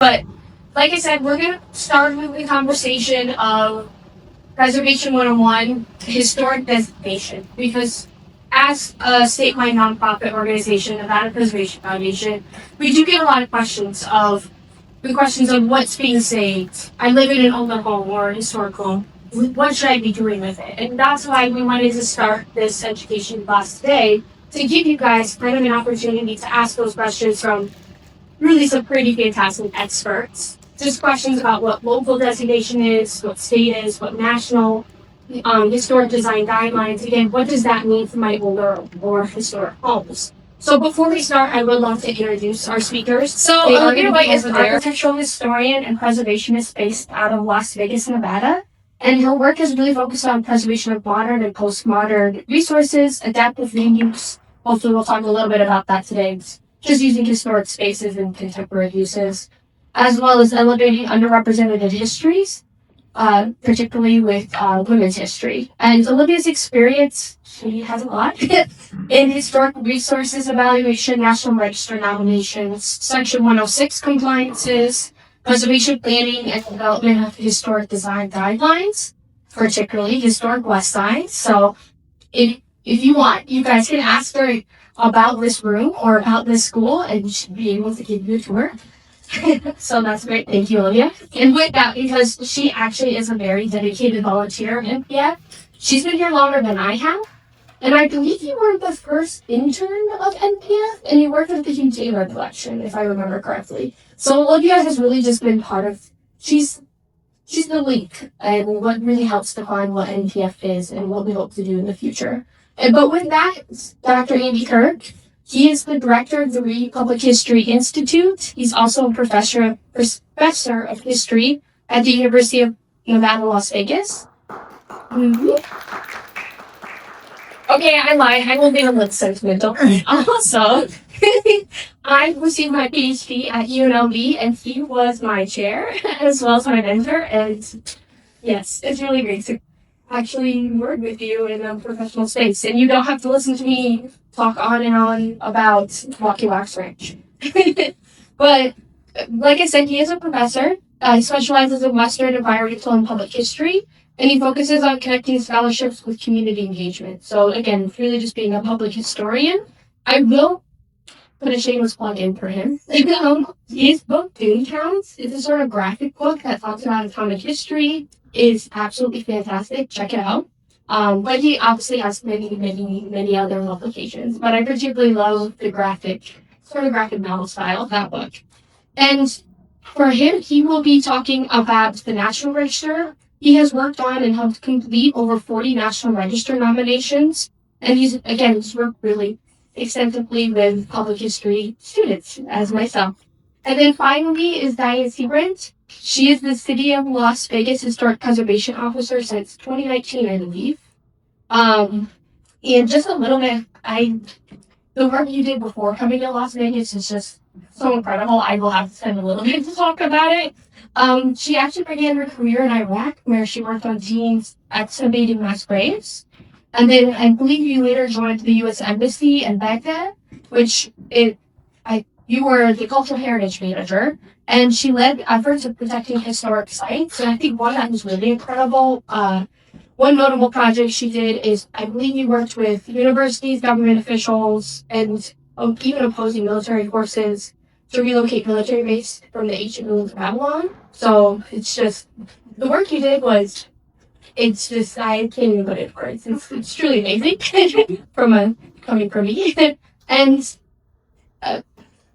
But like I said, we're going to start with the conversation of Preservation 101, historic designation, because as a statewide nonprofit organization, Nevada Preservation Foundation, we do get a lot of questions of what's being saved. I live in an older home or a historic home. What should I be doing with it? And that's why we wanted to start this education class today, to give you guys kind of an opportunity to ask those questions from really some pretty fantastic experts. Just questions about what local designation is, what state is, what national historic design guidelines. Again, what does that mean for my older or historic homes? So before we start, I would love to introduce our speakers. So They are Olivia gonna White be is an over there. architectural historian and preservationist based out of Las Vegas, Nevada. And her work is really focused on preservation of modern and postmodern resources, adaptive land use. Hopefully we'll talk a little bit about that today. Just using historic spaces and contemporary uses, as well as elevating underrepresented histories, particularly with women's history. And Olivia's experience, she has a lot, in historic resources evaluation, National Register nominations, Section 106 compliances, preservation planning and development of historic design guidelines, particularly historic West Side. So if you want, you guys can ask her about this room or about this school, and she'll be able to give you a tour. So that's great. Thank you, Olivia. And with that, because she actually is a very dedicated volunteer at NPF, she's been here longer than I have. And I believe you were the first intern of NPF, and you worked at the Hugh Taylor collection, if I remember correctly. So Olivia has really just been part of, she's the link and what really helps define what NPF is and what we hope to do in the future. But with that, Dr. Andy Kirk, he is the director of the Reed Public History Institute. He's also a professor of history at the University of Nevada, Las Vegas. Mm-hmm. Okay, I lied. I will be a little sentimental. Also, I received my PhD at UNLV, and he was my chair as well as my mentor. And yes, it's really great to actually work with you in a professional space, and you don't have to listen to me talk on and on about Walkie Wax Ranch. But like I said, he is a professor. He specializes in Western environmental and public history, and he focuses on connecting scholarships with community engagement. So again, really just being a public historian. I will put a shameless plug in for him. His book, Toontown, is a sort of graphic book that talks about atomic history. Is absolutely fantastic. Check it out. But he obviously has many other publications. But I particularly love the graphic novel style of that book. And for him, he will be talking about the National Register. He has worked on and helped complete over 40 National Register nominations. And he's worked really extensively with public history students, as myself. And then finally is Diane Seabrant. She is the City of Las Vegas Historic Preservation Officer since 2019, I believe. And just a little bit, the work you did before coming to Las Vegas is just so incredible. I will have to spend a little bit to talk about it. She actually began her career in Iraq, where she worked on teams excavating mass graves. And then I believe you later joined the U.S. Embassy in Baghdad, you were the cultural heritage manager, and she led efforts of protecting historic sites. And I think one that was really incredible, one notable project she did is, I believe you worked with universities, government officials, and even opposing military forces to relocate military base from the ancient ruins of Babylon. So it's just, the work you did was, it's just, I can't even put it in words. It's truly amazing coming from me. And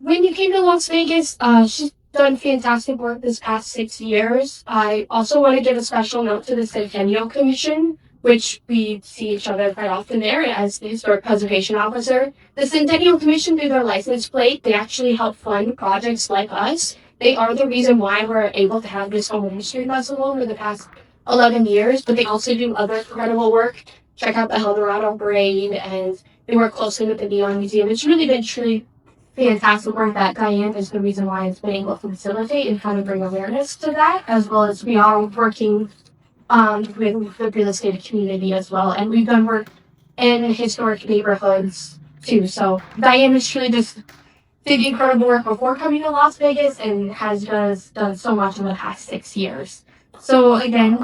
when you came to Las Vegas, she's done fantastic work this past 6 years. I also want to give a special note to the Centennial Commission, which we see each other quite often there as the Historic Preservation Officer. The Centennial Commission, through their license plate, they actually help fund projects like us. They are the reason why we're able to have this Home History Festival for the past 11 years, but they also do other incredible work. Check out the Eldorado Parade, and they work closely with the Neon Museum. It's really been truly fantastic work that Diane is the reason why it's been able to facilitate and kind of bring awareness to that, as well as we are working with the real estate community as well. And we've done work in historic neighborhoods too. So Diane is truly just did incredible work before coming to Las Vegas and has just done so much in the past 6 years. So again,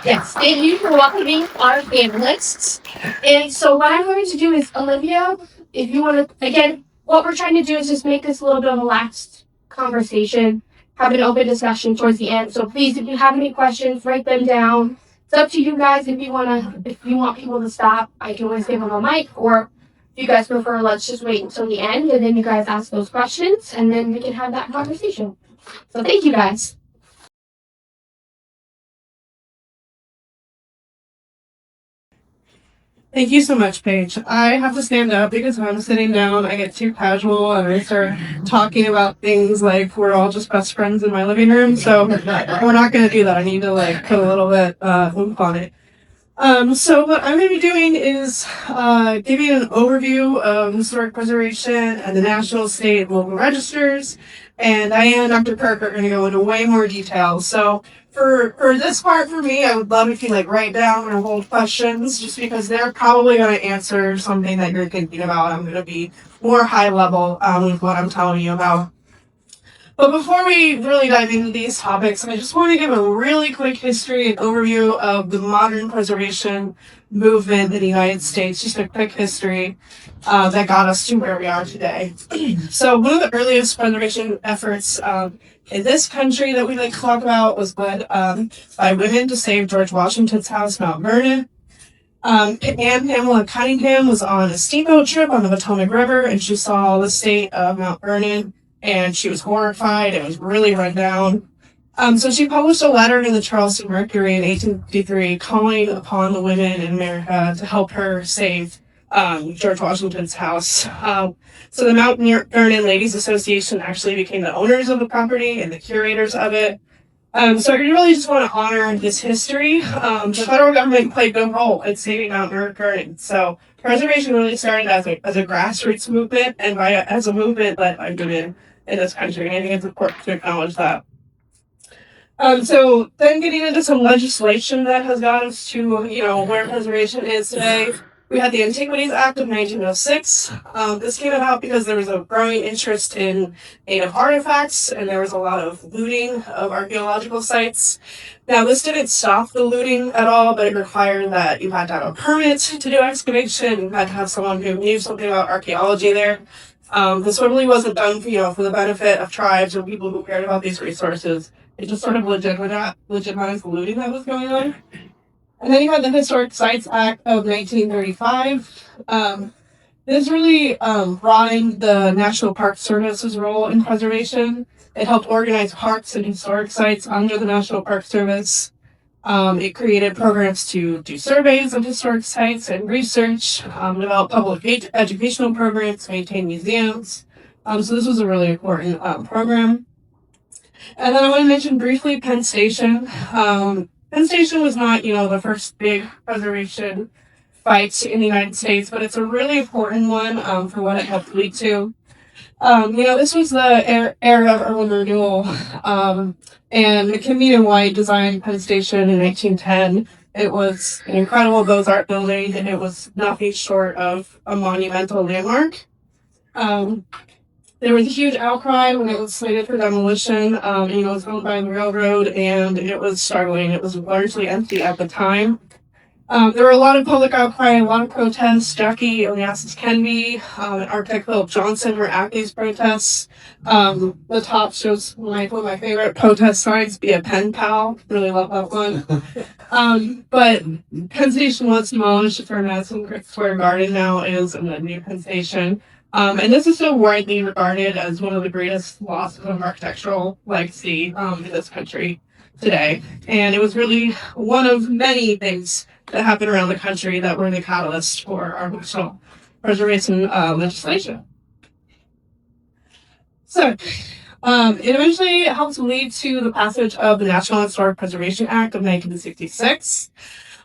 yes, thank you for welcoming our panelists. And so what I'm going to do is, Olivia, if you want to, again, what we're trying to do is just make this a little bit of a relaxed conversation, have an open discussion towards the end. So please, if you have any questions, write them down. It's up to you guys. If you want people to stop, I can always give them a mic, or if you guys prefer, let's just wait until the end and then you guys ask those questions and then we can have that conversation. So thank you guys. Thank you so much, Paige. I have to stand up because when I'm sitting down, I get too casual and I start talking about things like we're all just best friends in my living room. So we're not going to do that. I need to put a little bit oomph on it. So what I'm going to be doing is giving an overview of historic preservation and the national, state, and local registers. And Diane and Dr. Kirk are going to go into way more detail. So for this part for me, I would love if you write down or hold questions, just because they're probably going to answer something that you're thinking about. I'm going to be more high level with what I'm telling you about. But before we really dive into these topics, I just want to give a really quick history and overview of the modern preservation movement in the United States. Just a quick history that got us to where we are today. So one of the earliest preservation efforts in this country that we like to talk about was led by women to save George Washington's house, Mount Vernon. Anne Pamela Cunningham was on a steamboat trip on the Potomac River, and she saw the state of Mount Vernon, and she was horrified. It was really run down. So she published a letter in the Charleston Mercury in 1853 calling upon the women in America to help her save George Washington's house. So the Mount Vernon Ladies Association actually became the owners of the property and the curators of it. So I really just want to honor this history. The federal government played no role in saving Mount Vernon. So preservation really started as a grassroots movement and as a movement led by women in this country. And I think it's important to acknowledge that. So then getting into some legislation that has got us to, where preservation is today. We had the Antiquities Act of 1906. This came about because there was a growing interest in native artifacts, and there was a lot of looting of archaeological sites. Now, this didn't stop the looting at all, but it required that you had to have a permit to do excavation. You had to have someone who knew something about archaeology there. This really wasn't done, for the benefit of tribes or people who cared about these resources. It just sort of legitimized the looting that was going on. And then you had the Historic Sites Act of 1935. This really broadened the National Park Service's role in preservation. It helped organize parks and historic sites under the National Park Service. It created programs to do surveys of historic sites and research, develop public educational programs, maintain museums. So this was a really important program. And then I want to mention briefly Penn Station. Penn Station was not, the first big preservation fight in the United States, but it's a really important one for what it helped lead to. This was the era of urban renewal, and McKinney and White designed Penn Station in 1910. It was an incredible Beaux-Arts building, and it was nothing short of a monumental landmark. There was a huge outcry when it was slated for demolition. It was owned by the railroad, and it was struggling. It was largely empty at the time. There were a lot of public outcry, a lot of protests. Jackie Onassis Kennedy and architect Philip Johnson were at these protests. The top shows one of my favorite protest signs, be a pen pal. Really love that one. But Penn Station was demolished for Madison Square Garden now is in the new Penn Station. And this is so widely regarded as one of the greatest losses of architectural legacy in this country today. And it was really one of many things that happened around the country that were the catalyst for our national preservation legislation. So, it eventually helped lead to the passage of the National Historic Preservation Act of 1966.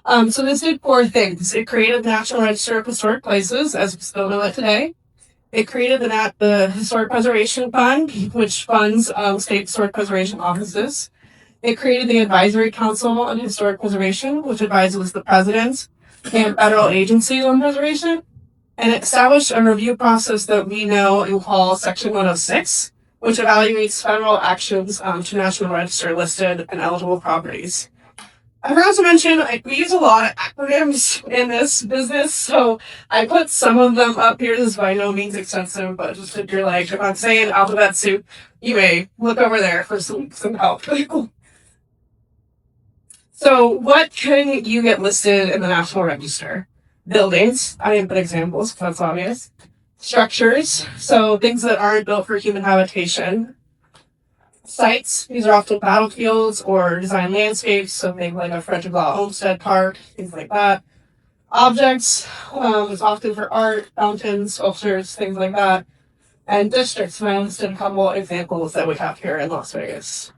So this did four things. It created the National Register of Historic Places, as we still know it today. It created the Historic Preservation Fund, which funds state historic preservation offices. It created the Advisory Council on Historic Preservation, which advises the president and federal agencies on preservation. and established a review process that we know and call Section 106, which evaluates federal actions to National Register listed and eligible properties. I forgot to mention, we use a lot of acronyms in this business, so I put some of them up here. This is by no means extensive, but just if you're like, if I'm saying alphabet soup, you may look over there for some help. So what can you get listed in the National Register? Buildings, I didn't put examples, because that's obvious. Structures, so things that aren't built for human habitation. Sites, these are often battlefields or design landscapes, so think like a Frederick Law Olmsted Park, things like that. Objects is often for art, fountains, sculptures, things like that. And districts, and I listed a couple examples that we have here in Las Vegas.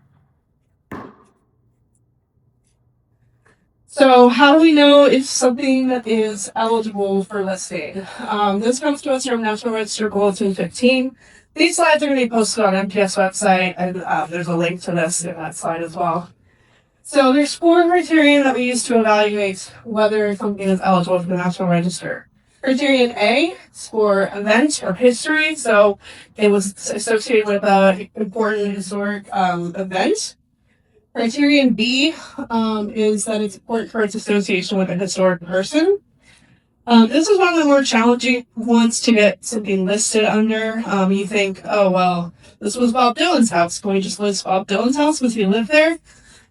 So how do we know if something is eligible for listing? This comes to us from National Register Bulletin 15. These slides are going to be posted on MPS website, and there's a link to this in that slide as well. So there's 4 criteria that we use to evaluate whether something is eligible for the National Register. Criterion A is for event or history, so it was associated with an important historic event. Criterion B is that it's important for its association with a historic person. This is one of the more challenging ones to get something listed under. You think, oh, well, this was Bob Dylan's house. Can we just list Bob Dylan's house because he lived there?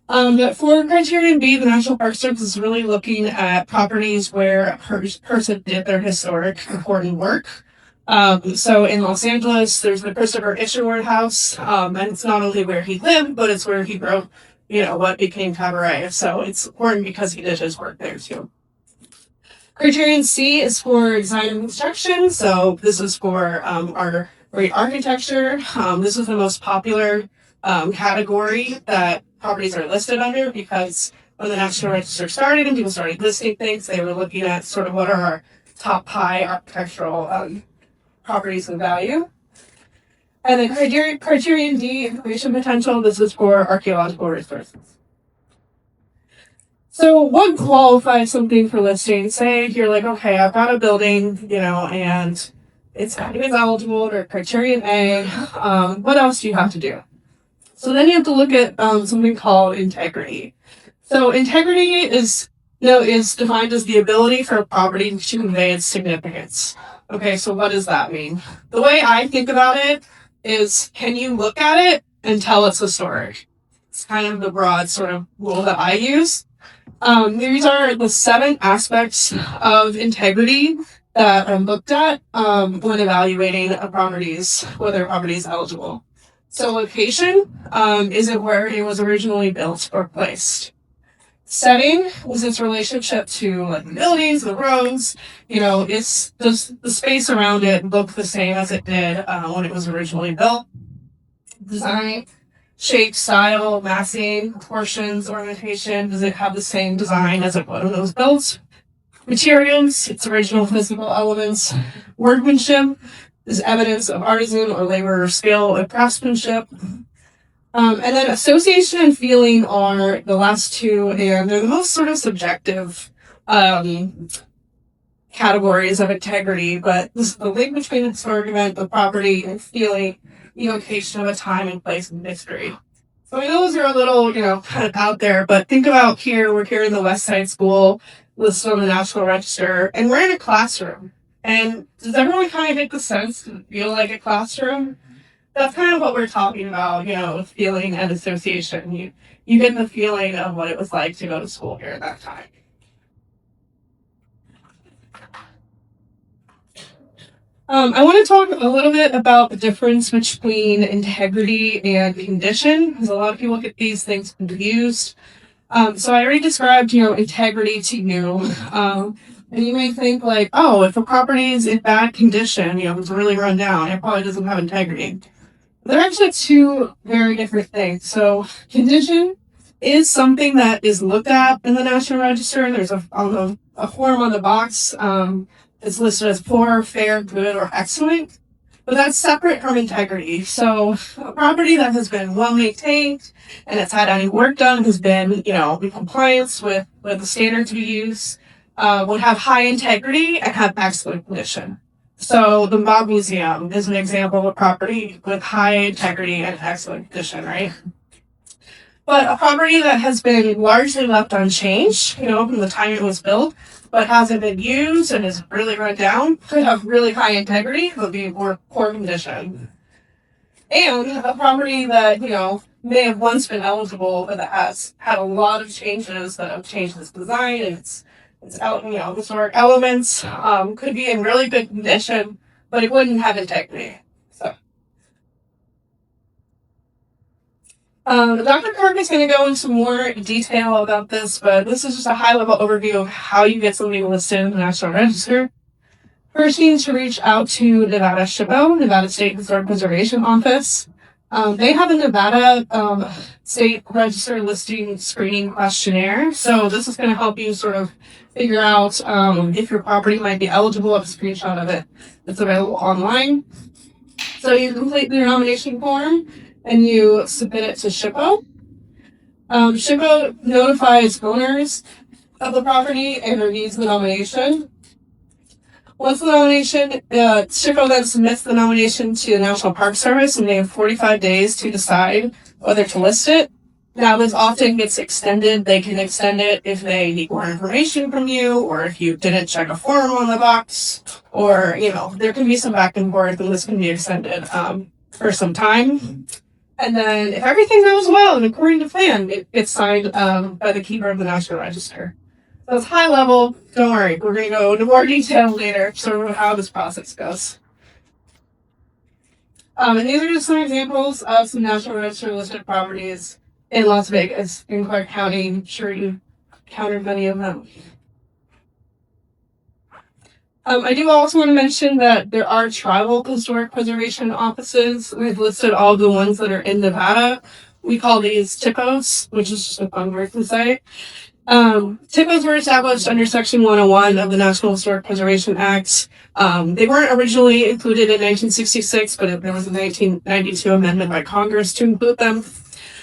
But for Criterion B, the National Park Service is really looking at properties where a person did their historic important work. So in Los Angeles, there's the Christopher Isherwood House, and it's not only where he lived, but it's where he wrote, what became Cabaret. So it's important because he did his work there too. Criterion C is for design and construction. So this is for our great architecture. This is the most popular category that properties are listed under because when the National Register started and people started listing things, they were looking at sort of what are our top high architectural properties of value. And then criterion D, information potential, this is for archaeological resources. So what qualifies something for listing? Say you're like, okay, I've got a building, and it's eligible or criterion A. What else do you have to do? So then you have to look at something called integrity. So integrity is defined as the ability for a property to convey its significance. Okay, so what does that mean? The way I think about it is, can you look at it and tell it's historic? It's kind of the broad sort of rule that I use. These are the 7 aspects of integrity that are looked at when evaluating whether a property is eligible. So location, is it where it was originally built or placed? Setting was its relationship to the buildings, the roads, does the space around it look the same as it did when it was originally built? Design, shape, style, massing, proportions, ornamentation, does it have the same design as it was when it was built? Materials, its original physical elements. Workmanship is evidence of artisan or laborer skill and craftsmanship. And then association and feeling are the last 2, and they're the most sort of subjective categories of integrity, but this is the link between the historic event, the property, and feeling, evocation of a time and place in history. So I know those are a little, kind of out there, but think about here, we're here in the West Side School, listed on the National Register, and we're in a classroom. And does everyone kind of get the sense to feel like a classroom? That's kind of what we're talking about, feeling and association. You get the feeling of what it was like to go to school here at that time. I want to talk a little bit about the difference between integrity and condition, because a lot of people get these things confused. So I already described, integrity to you. And you may think like, oh, if a property is in bad condition, it's really run down, it probably doesn't have integrity. They're actually 2 very different things. So condition is something that is looked at in the National Register. There's a form on the box. It's listed as poor, fair, good, or excellent. But that's separate from integrity. So a property that has been well maintained and it's had any work done has been, in compliance with the standards we use. would have high integrity and have excellent condition. So the Mob Museum is an example of a property with high integrity and excellent condition, right? But a property that has been largely left unchanged, from the time it was built, but hasn't been used and is really run down, could have really high integrity, but be more poor condition. And a property that, may have once been eligible, but that has had a lot of changes that have changed its design and its historic elements, could be in really good condition, but it wouldn't have integrity. So, Dr. Kirk is going to go into more detail about this, but this is just a high-level overview of how you get something listed in the National Register. First, you need to reach out to Nevada SHPO, Nevada State Historic Preservation Office. They have a Nevada State Register listing screening questionnaire, so this is going to help you sort of figure out if your property might be eligible. A screenshot of it that's available online. So you complete your nomination form and you submit it to SHPO. SHPO notifies owners of the property and reviews the nomination. Once the nomination, SHPO then submits the nomination to the National Park Service, and they have 45 days to decide whether to list it. Now, this often gets extended. They can extend it if they need more information from you, or if you didn't check a form on the box, or, there can be some back and forth, and this can be extended for some time. And then, if everything goes well and according to plan, it gets signed by the keeper of the National Register. So it's high level. Don't worry, we're going to go into more detail later, sort of how this process goes. And these are just some examples of some National Register listed properties in Las Vegas, in Clark County. I'm sure you encountered many of them. I do also want to mention that there are tribal historic preservation offices. We've listed all the ones that are in Nevada. We call these TIPOs, which is just a fun word to say. TIPOs were established under Section 101 of the National Historic Preservation Act. They weren't originally included in 1966, but there was a 1992 amendment by Congress to include them.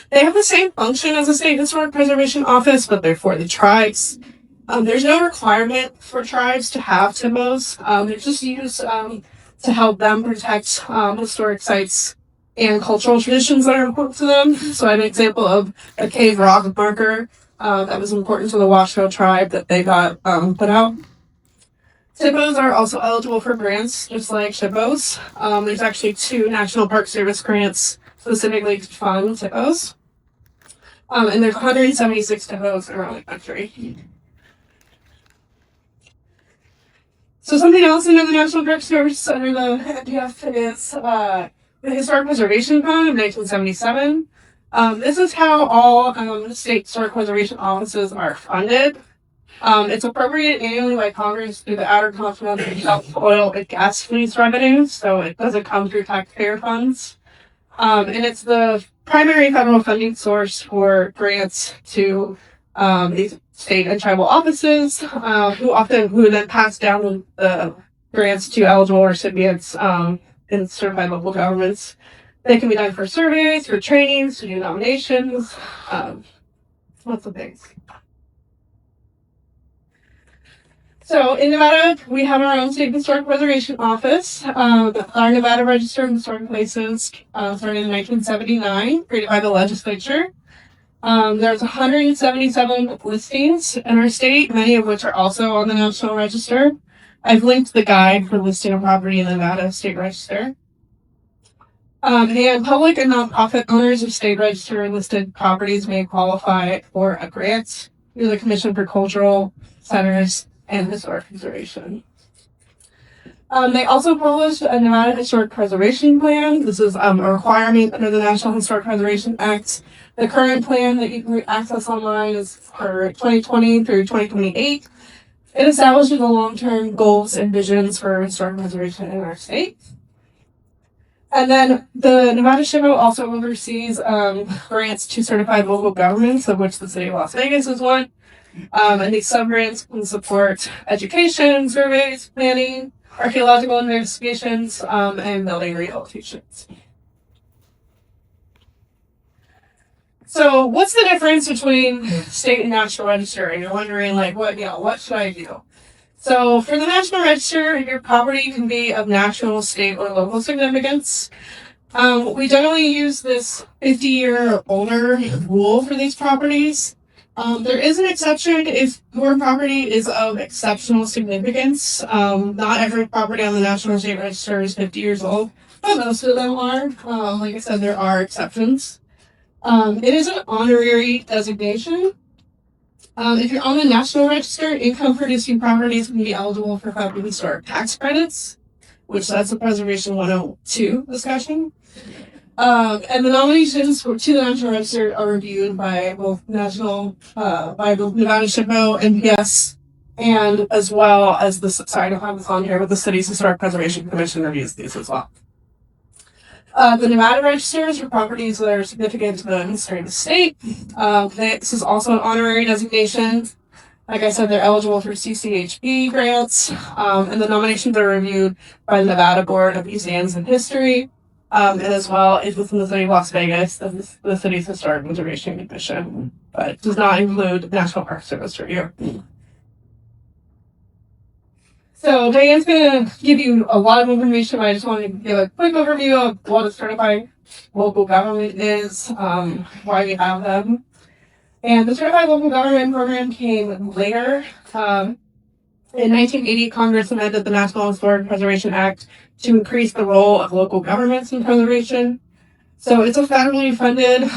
They have the same function as a state historic preservation office, but they're for the tribes. There's no requirement for tribes to have TIPOs. They're just used to help them protect historic sites and cultural traditions that are important to them. So I have an example of a cave rock marker that was important to the Washoe tribe that they got put out. TIPOs are also eligible for grants, just like SHPOs. There's actually 2 National Park Service grants specifically to fund TIPOs. And there's 176 TIPOs around the country. So something else under the National Park Service under the NPF is the Historic Preservation Fund of 1977. This is how all state historic preservation offices are funded. It's appropriated annually by Congress through the Outer Continental Shelf oil and gas fleece revenues, so it doesn't come through taxpayer funds. And it's the primary federal funding source for grants to these state and tribal offices, who then pass down the grants to eligible recipients in certified local governments. They can be done for surveys, for trainings, to do nominations, lots of things. So in Nevada, we have our own state historic preservation office. Our Nevada Register of Historic Places started in 1979, created by the legislature. There's 177 listings in our state, many of which are also on the National Register. I've linked the guide for listing a property in the Nevada State Register. And public and nonprofit owners of state register listed properties may qualify for a grant through the Commission for Cultural Centers and Historic Preservation. They also published a Nevada Historic Preservation Plan. This is a requirement under the National Historic Preservation Act. The current plan that you can access online is for 2020 through 2028. It establishes the long-term goals and visions for historic preservation in our state. And then the Nevada SHPO also oversees grants to certified local governments, of which the city of Las Vegas is one. And these sub-grants can support education, surveys, planning, archaeological investigations, and building rehabilitations. So what's the difference between state and national register? And you're wondering, what should I do? So for the National Register, your property can be of national, state, or local significance. We generally use this 50-year or older rule for these properties. There is an exception if your property is of exceptional significance. Not every property on the National State Register is 50 years old, but most of them are. Like I said, there are exceptions. It is an honorary designation. If you're on the National Register, income-producing properties can be eligible for federal historic tax credits, which that's a Preservation 102 discussion. And the nominations to the National Register are reviewed by both by the Nevada SHPO, NPS, and as well as sorry, I don't have this on here, but the city's Historic Preservation Commission reviews these as well. The Nevada Register is for properties that are significant to the history of the state. This is also an honorary designation. Like I said, they're eligible for CCHB grants, and the nominations are reviewed by the Nevada Board of Museums and History, and as well as within the city of Las Vegas, the city's Historic Preservation Commission, but it does not include National Park Service review. So Diane's going to give you a lot of information, but I just want to give a quick overview of what a certified local government is, why we have them. And the certified local government program came later. In 1980, Congress amended the National Historic Preservation Act to increase the role of local governments in preservation. So it's a federally funded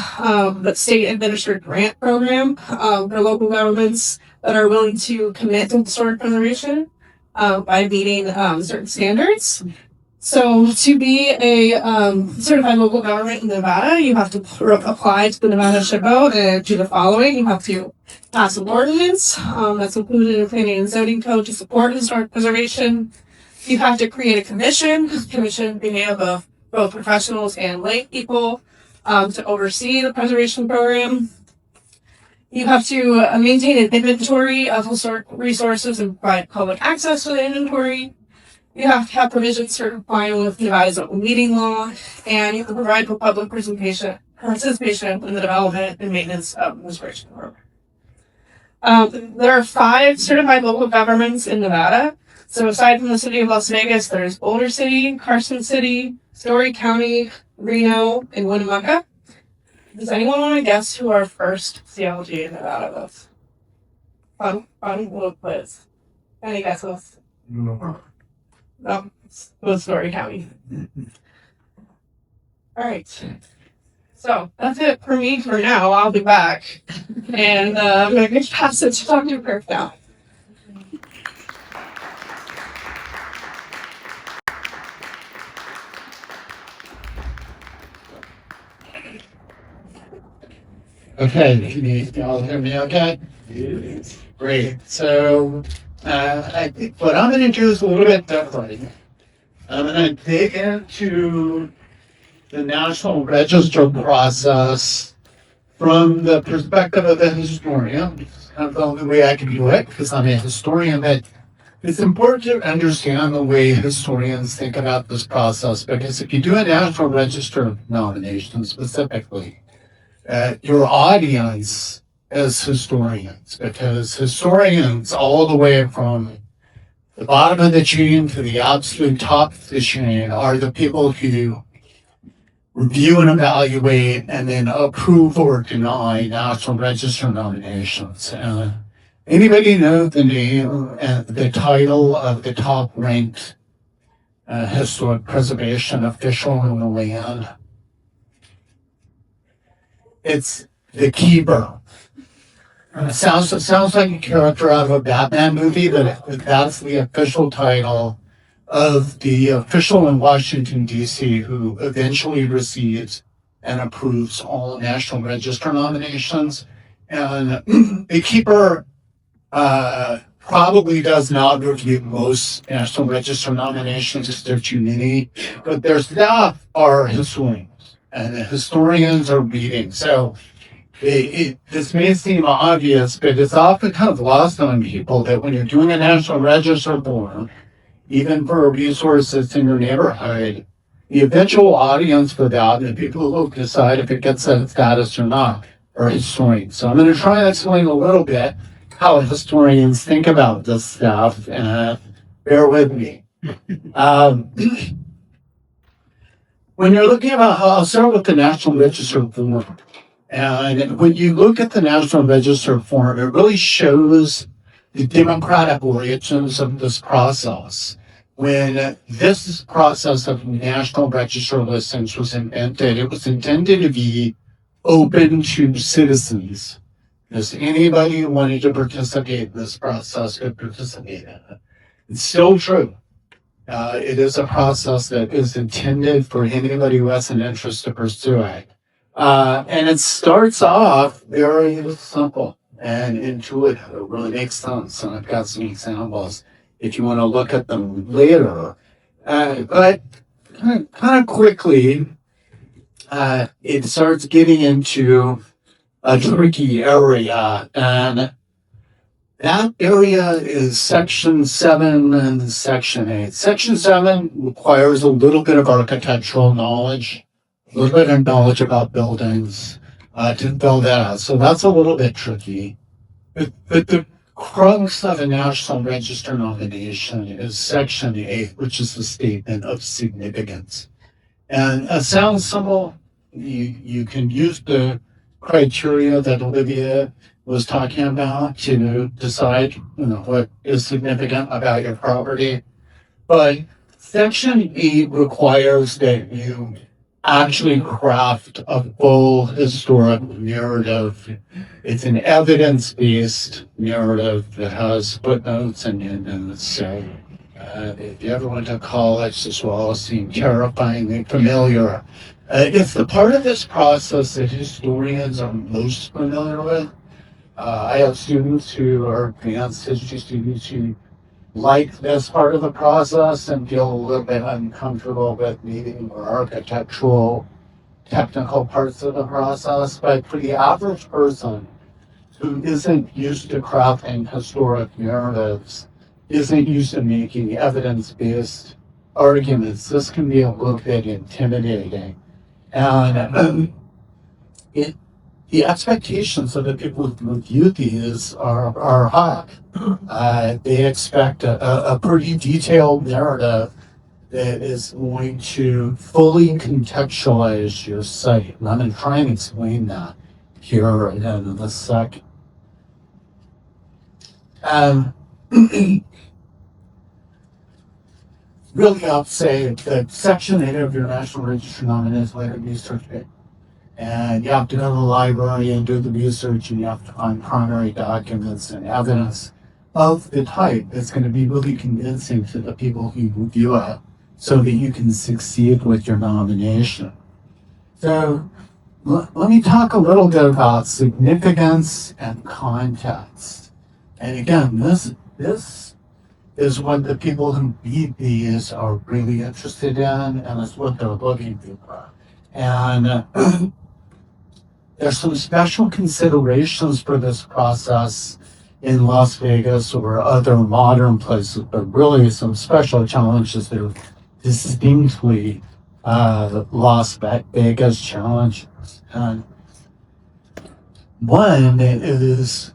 but state-administered grant program for local governments that are willing to commit to historic preservation by meeting certain standards. So to be a certified local government in Nevada, you have to apply to the Nevada SHPO and do the following. You have to pass an ordinance that's included in the Planning and Zoning Code to support historic preservation. You have to create a commission being made up of both professionals and lay people to oversee the preservation program. You have to maintain an inventory of historic resources and provide public access to the inventory. You have to have provisions for complying with Nevada's open meeting law, and you have to provide for public participation in the development and maintenance of the restoration program. There are 5 certified local governments in Nevada. So aside from the city of Las Vegas, there's Boulder City, Carson City, Story County, Reno, and Winnemucca. Does anyone want to guess who our first CLG in Nevada was? Fun little quiz. Any guesses? No, it was Story County. All right. So that's it for me for now. I'll be back. And I'm going to pass it to Dr. Kirk now. Okay, can you all hear me okay? Great. So I think what I'm going to do is a little bit different. I'm going to dig into the National Register process from the perspective of a historian. It's kind of the only way I can do it because I'm a historian, but it's important to understand the way historians think about this process because if you do a National Register nomination specifically, your audience is historians, because historians all the way from the bottom of the chain to the absolute top of the chain are the people who review and evaluate and then approve or deny National Register nominations. Anybody know the name and the title of the top ranked historic preservation official in the land? It's the keeper. It sounds like a character out of a Batman movie, but that's the official title of the official in Washington, D.C., who eventually receives and approves all National Register nominations. And the keeper probably does not review most National Register nominations because they're too many, but their staff are historians. And the historians are reading. So this may seem obvious, but it's often kind of lost on people that when you're doing a National Register form, even for resources in your neighborhood, the eventual audience for that, and the people who will decide if it gets that status or not, are historians. So I'm going to try and explain a little bit how historians think about this stuff, and bear with me. Um, when you're looking about I'll start with the National Register form. And when you look at the National Register form, it really shows the democratic origins of this process. When this process of National Register listings was invented, it was intended to be open to citizens. Because anybody who wanted to participate in this process could participate in it. It's still true. It is a process that is intended for anybody who has an interest to pursue it. And it starts off very simple and intuitive. It really makes sense. And I've got some examples if you want to look at them later. But kind of quickly, it starts getting into a tricky area. And that area is Section 7 and Section 8. Section 7 requires a little bit of architectural knowledge, a little bit of knowledge about buildings to fill that out. So that's a little bit tricky. But the crux of a National Register nomination is Section 8, which is the statement of significance. And it sounds simple. You can use the criteria that Olivia was talking about to decide, what is significant about your property. But Section 8 requires that you actually craft a full historic narrative. It's an evidence-based narrative that has footnotes and endnotes. So if you ever went to college, this will all seem terrifyingly familiar. It's the part of this process that historians are most familiar with. I have students who are advanced history students who like this part of the process and feel a little bit uncomfortable with maybe more architectural, technical parts of the process. But for the average person who isn't used to crafting historic narratives, isn't used to making evidence-based arguments, this can be a little bit intimidating. And the expectations of the people who review these are high. They expect a pretty detailed narrative that is going to fully contextualize your site. And I'm going to try and explain that here in a second. Really, I'll say that Section 8 of your National Register nominee is like a research paper. And you have to go to the library and do the research, and you have to find primary documents and evidence of the type that's going to be really convincing to the people who review it so that you can succeed with your nomination. So let me talk a little bit about significance and context. And again, this is what the people who read these are really interested in, and it's what they're looking for. And there's some special considerations for this process in Las Vegas or other modern places, but really some special challenges that are distinctly Las Vegas challenges. And one is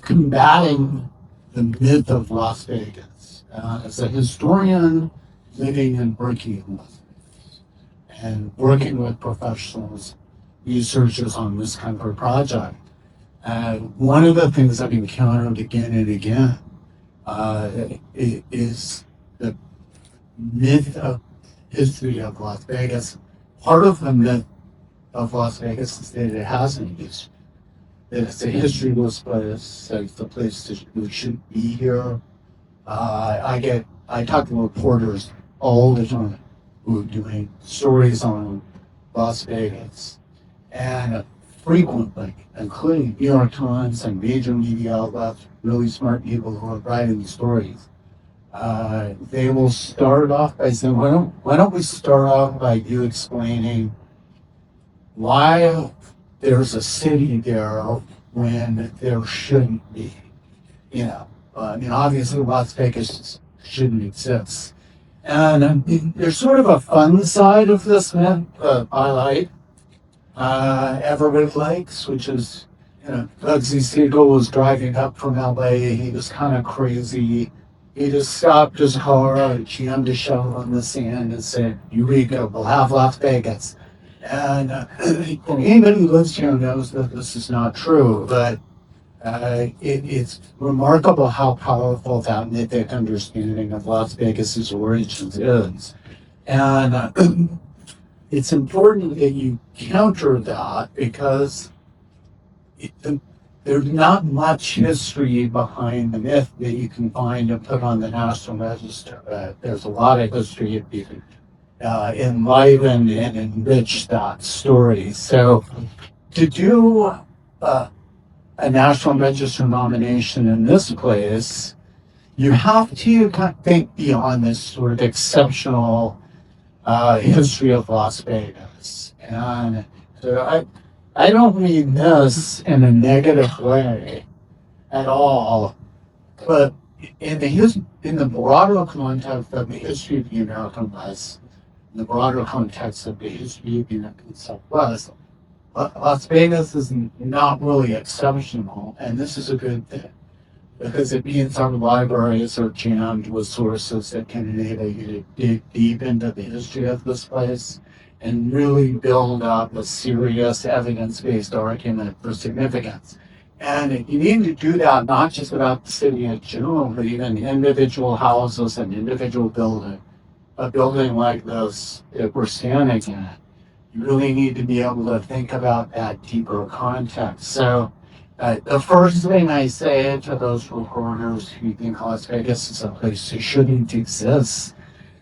combating the myth of Las Vegas. As a historian living and working in Las Vegas and working with professionals, researchers on this kind of a project, one of the things I've encountered again and again is the myth of history of Las Vegas. Part of the myth of Las Vegas is that it has an history. That it's a historyless place, that it's a place that we shouldn't be here. I talk to reporters all the time who are doing stories on Las Vegas. And frequently, including New York Times and major media outlets, really smart people who are writing stories, they will start off by saying, why don't we start off by you explaining why there's a city there when there shouldn't be. Obviously Las Vegas shouldn't exist. And there's sort of a fun side of this myth that I like. Everybody likes, which is, Bugsy Siegel was driving up from LA. He was kind of crazy. He just stopped his car, jammed a shovel in the sand, and said, "Eureka, we'll have Las Vegas." And anybody who lives here knows that this is not true, but it's remarkable how powerful that mythic understanding of Las Vegas's origins is. And it's important that you counter that because it, there's not much history behind the myth that you can find and put on the National Register. There's a lot of history if you can enliven and enrich that story. So to do a National Register nomination in this place, you have to kind of think beyond this sort of exceptional history of Las Vegas. And so I don't mean this in a negative way at all, but in the broader context of the history of the American West, in the broader context of the history of the American Southwest, Las Vegas is not really exceptional, and this is a good thing because it means our libraries are jammed with sources that can enable you to dig deep into the history of this place and really build up a serious evidence-based argument for significance. And you need to do that not just about the city in general, but even individual houses and individual buildings. A building like this that we're standing in, you really need to be able to think about that deeper context. So the first thing I say to those reporters who think Las Vegas is a place that shouldn't exist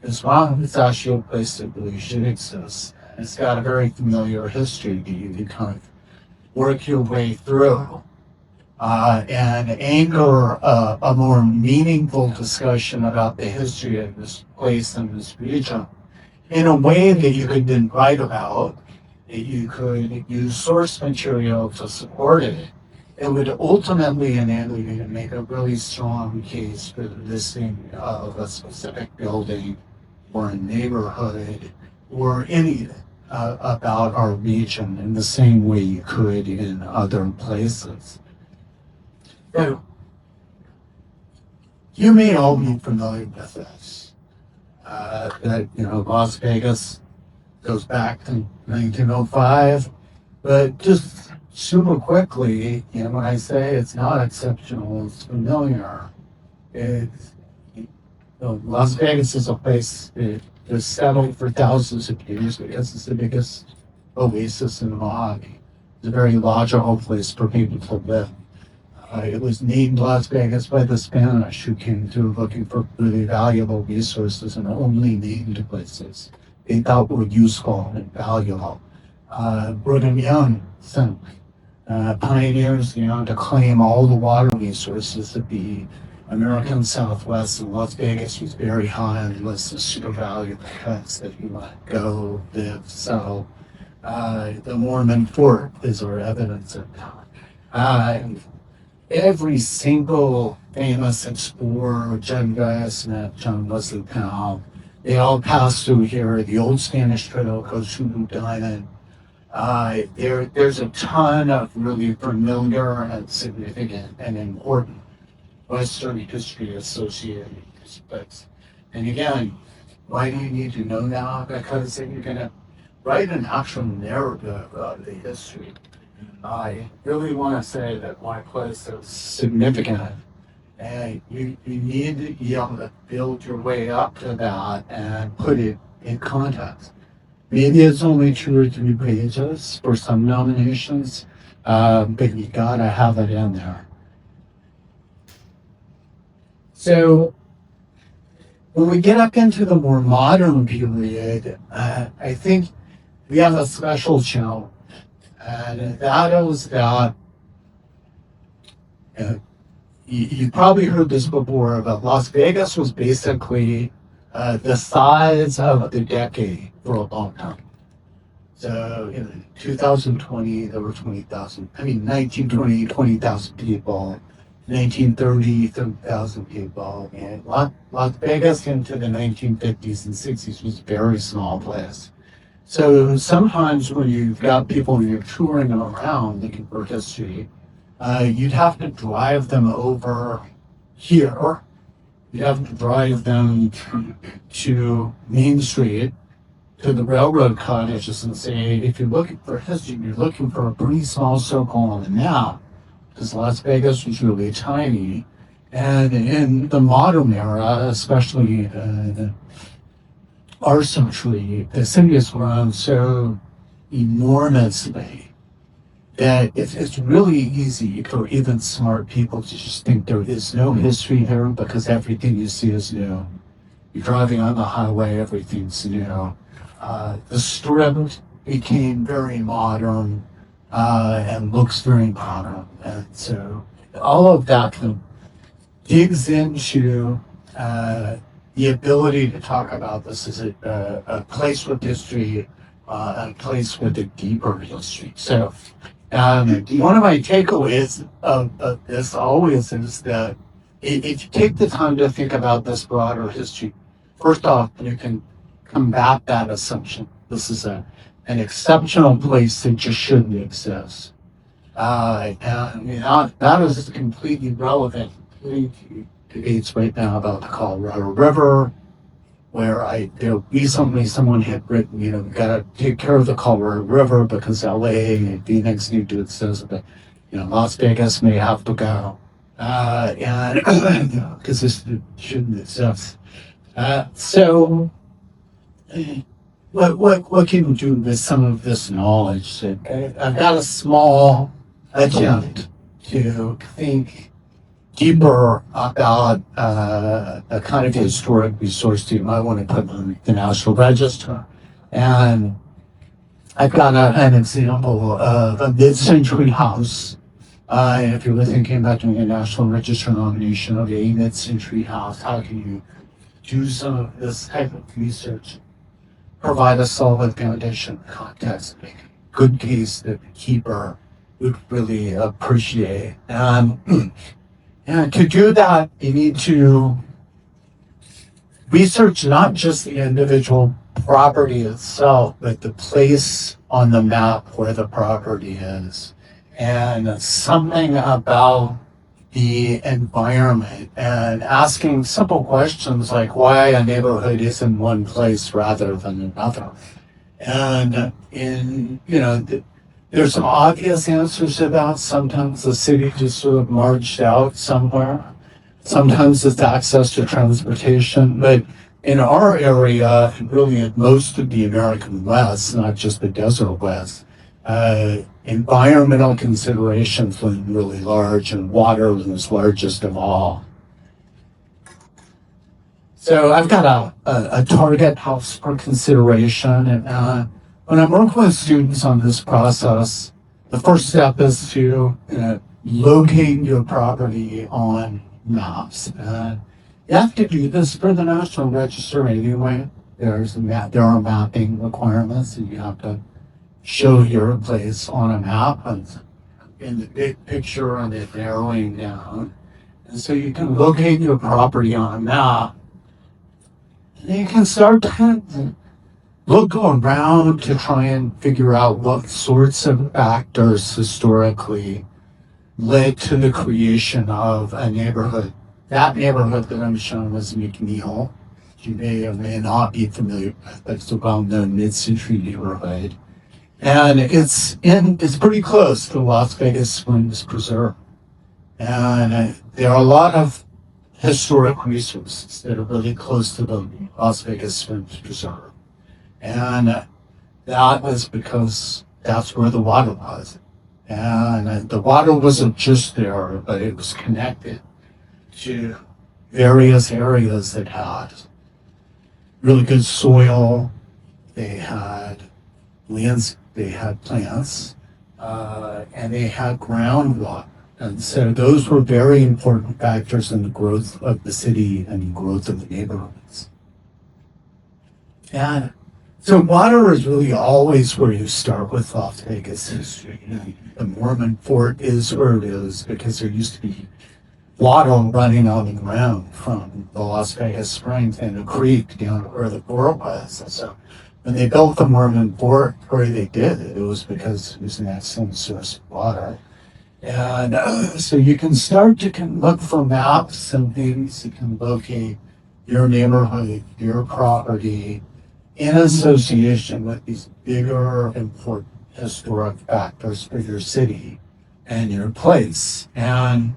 is, well, it's actually a place that really should exist. It's got a very familiar history that you can kind of work your way through and anchor a more meaningful discussion about the history of this place and this region in a way that you could then write about, that you could use source material to support it. It would ultimately enable you to make a really strong case for the listing of a specific building or a neighborhood or anything about our region in the same way you could in other places. So, you may all be familiar with this, that, Las Vegas goes back to 1905, but just super quickly, when I say it's not exceptional, it's familiar. Las Vegas is a place that has settled for thousands of years because it's the biggest oasis in the Mojave. It's a very logical place for people to live. It was named Las Vegas by the Spanish who came through looking for really valuable resources and only named places they thought were useful and valuable. Brigham Young sent pioneers, to claim all the water resources of the American Southwest, and Las Vegas was very high on the list of super valuable places that you might go, live, settle. The Mormon Fort is our evidence of that. Every single famous explorer, John Smith, John Wesley Powell, they all passed through here. The old Spanish Trail goes through New Diamond. There's a ton of really familiar and significant and important Western history associated with this place. And again, why do you need to know now? Because then you're going to write an actual narrative of the history. I really want to say that my place is significant, and you need to be able to build your way up to that and put it in context. Maybe it's only 2 or 3 pages for some nominations, but you gotta have it in there. So when we get up into the more modern period, I think we have a special challenge. And that is that you probably heard this before, but Las Vegas was basically the size of the decade for a long time. So in 2020, there were 1920, 20,000 people. 1930, 30,000 people. And Las Vegas into the 1950s and 60s was a very small place. So sometimes when you've got people and you're touring them around looking for history, you'd have to drive them over here. You'd have to drive them to Main Street, to the railroad cottages, and say, if you're looking for history, you're looking for a pretty small circle on the map, because Las Vegas was really tiny. And in the modern era, especially our century, the city has grown so enormously that it's really easy for even smart people to just think there is no history here because everything you see is new. You're driving on the highway, everything's new. The strip became very modern and looks very modern. And so all of that kind of digs into the ability to talk about this as a place with history, a place with a deeper history. So one of my takeaways of this always is that if you take the time to think about this broader history, first off, you can combat that assumption. This is an exceptional place that just shouldn't exist. And that is completely relevant to debates right now about the Colorado River, where recently someone had written, we gotta take care of the Colorado River because LA and Phoenix need to exist, but Las Vegas may have to go, and because this shouldn't exist. So, what can you do with some of this knowledge? I've got a small attempt to think deeper about a kind of historic resource that you might want to put on the National Register. And I've got an example of a mid-century house. If you're thinking about doing a National Register nomination of a mid-century house, how can you do some of this type of research? Provide a solid foundation context, make a good case that the keeper would really appreciate. And to do that, you need to research not just the individual property itself, but the place on the map where the property is. And something about the environment and asking simple questions like why a neighborhood is in one place rather than another. And there's some obvious answers to that. Sometimes the city just sort of marched out somewhere. Sometimes it's access to transportation. But in our area, and really in most of the American West, not just the Desert West, environmental considerations were really large, and water was largest of all. So I've got a target house for consideration, and when I'm working with students on this process, the first step is to locate your property on maps. You have to do this for the National Register anyway. There are mapping requirements, and you have to show your place on a map and in the big picture and it narrowing down. And so you can locate your property on a map, and you can start to look around to try and figure out what sorts of factors historically led to the creation of a neighborhood. That neighborhood that I'm showing is McNeil. You may or may not be familiar with, but it's a well-known mid-century neighborhood. And it's pretty close to Las Vegas Springs Preserve. And there are a lot of historic resources that are really close to the Las Vegas Springs Preserve. And that was because that's where the water was. And the water wasn't just there, but it was connected to various areas that had really good soil. They had lands, they had plants, and they had groundwater. And so those were very important factors in the growth of the city and the growth of the neighborhoods. And so water is really always where you start with Las Vegas history. The Mormon fort is where it is because there used to be water running on the ground from the Las Vegas Springs and a creek down to where the fort was. And so when they built the Mormon fort where they did, it was because it was an excellent source of water. And so you can start to look for maps and things that can locate your neighborhood, your property, in association with these bigger, important historic factors for your city and your place. And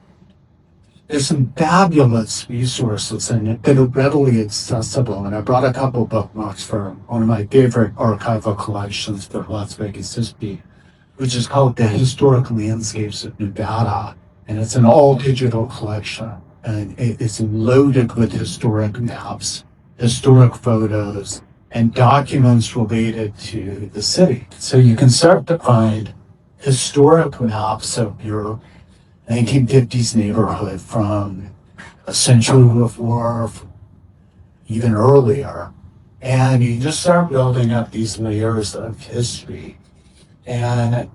there's some fabulous resources in it that are readily accessible. And I brought a couple bookmarks for one of my favorite archival collections for Las Vegas history, which is called The Historic Landscapes of Nevada. And it's an all digital collection. And it's loaded with historic maps, historic photos, and documents related to the city. So you can start to find historic maps of your 1950s neighborhood from a century before, even earlier. And you just start building up these layers of history. And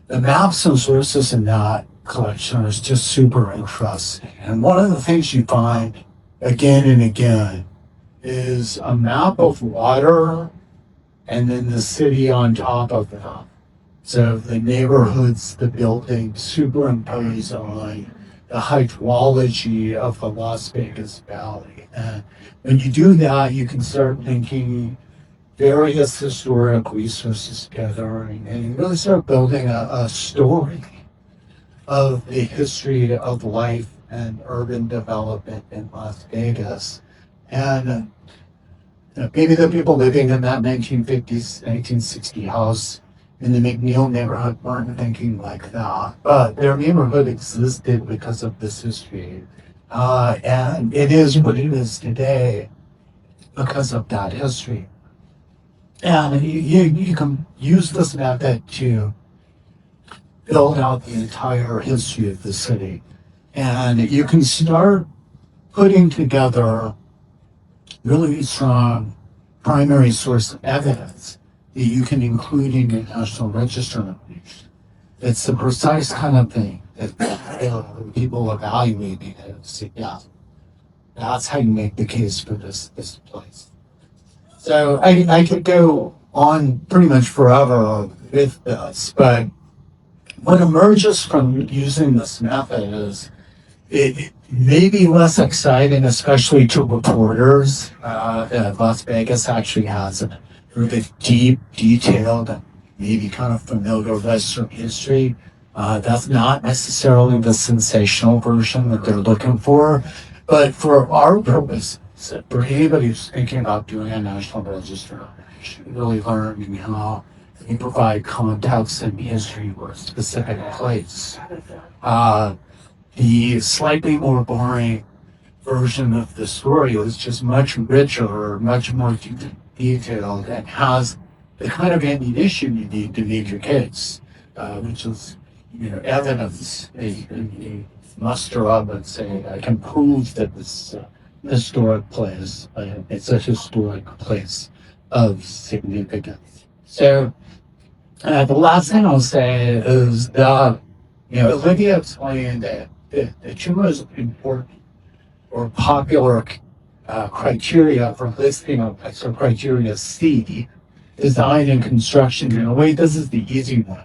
the maps and sources in that collection is just super interesting. And one of the things you find again and again is a map of water and then the city on top of it. So the neighborhoods, the buildings superimpose on the hydrology of the Las Vegas Valley. And when you do that, you can start linking various historic resources together and you really start building a story of the history of life and urban development in Las Vegas. And maybe the people living in that 1950s, 1960 house in the McNeil neighborhood weren't thinking like that, but their neighborhood existed because of this history. And it is what it is today because of that history. And you can use this method to build out the entire history of the city. And you can start putting together really strong primary source of evidence that you can include in your National Register information. It's the precise kind of thing that people evaluating it and say, yeah, that's how you make the case for this place. So I could go on pretty much forever with this, but what emerges from using this method is it may be less exciting, especially to reporters. Las Vegas actually has a really deep, detailed, maybe kind of familiar Western history. That's not necessarily the sensational version that they're looking for, but for our purposes, for anybody who's thinking about doing a National Register, you should really learn how you provide context and history for a specific place. The slightly more boring version of the story is just much richer, much more detailed, and has the kind of ammunition you need to make your case, which is, evidence that you muster up and say, I can prove that this historic place, it's a historic place of significance. So the last thing I'll say is that, Olivia explained that the two most important or popular criteria for listing of criteria C, design and construction. In a way, this is the easy one.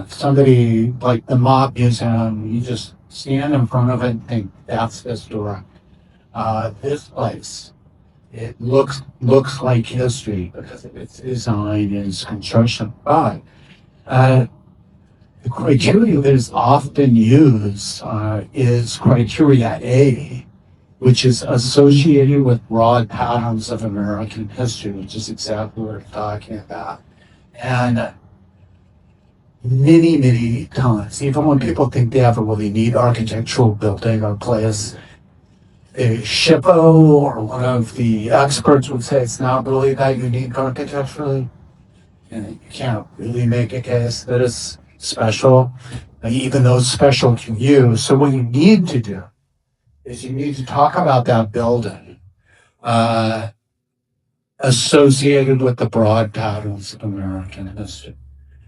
Somebody like the Mob Museum, you just stand in front of it and think that's historic. This place, it looks like history because of its design and its construction, but the criteria that is often used is criteria A, which is associated with broad patterns of American history, which is exactly what I'm talking about. And many, many times, even when people think they have a really neat architectural building or place, SHPO or one of the experts would say it's not really that unique architecturally. And you can't really make a case that it's special, even though it's special to you. So what you need to do is you need to talk about that building associated with the broad patterns of American history.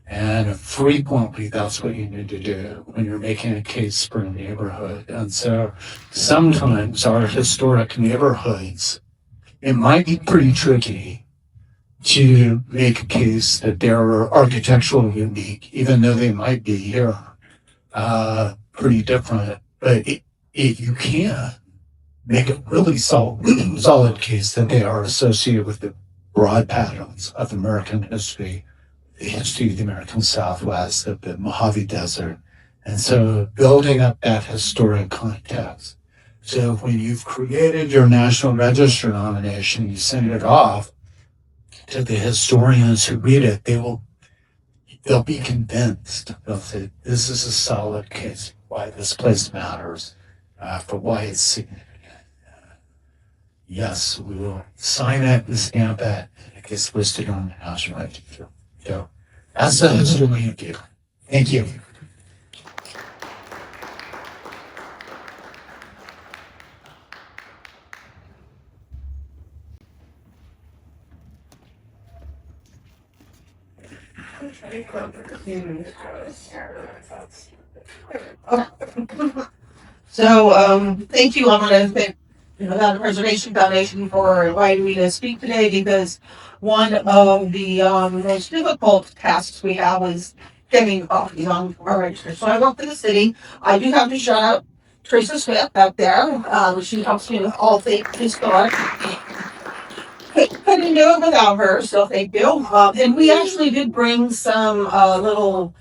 And frequently that's what you need to do when you're making a case for a neighborhood. And so sometimes our historic neighborhoods, it might be pretty tricky to make a case that they're architecturally unique, even though they might be here. pretty different. But you can make a really solid case that they are associated with the broad patterns of American history, the history of the American Southwest, of the Mojave Desert. And so building up that historic context. So when you've created your National Register nomination, you send it off to the historians who read it, they'll be convinced. They'll say, this is a solid case why this place matters, for why it's significant. Yes, we will sign it and stamp it. It gets listed on the National Register. So that's the historian view. Thank you. So, thank you. I'm going to thank the Nevada Preservation Foundation for inviting me to speak today because one of the most difficult tasks we have is getting copies on our register. So I work for the city. I do have to shout out Teresa Smith out there. She helps me with all things historic. Couldn't do it without her, so thank you. And we actually did bring some little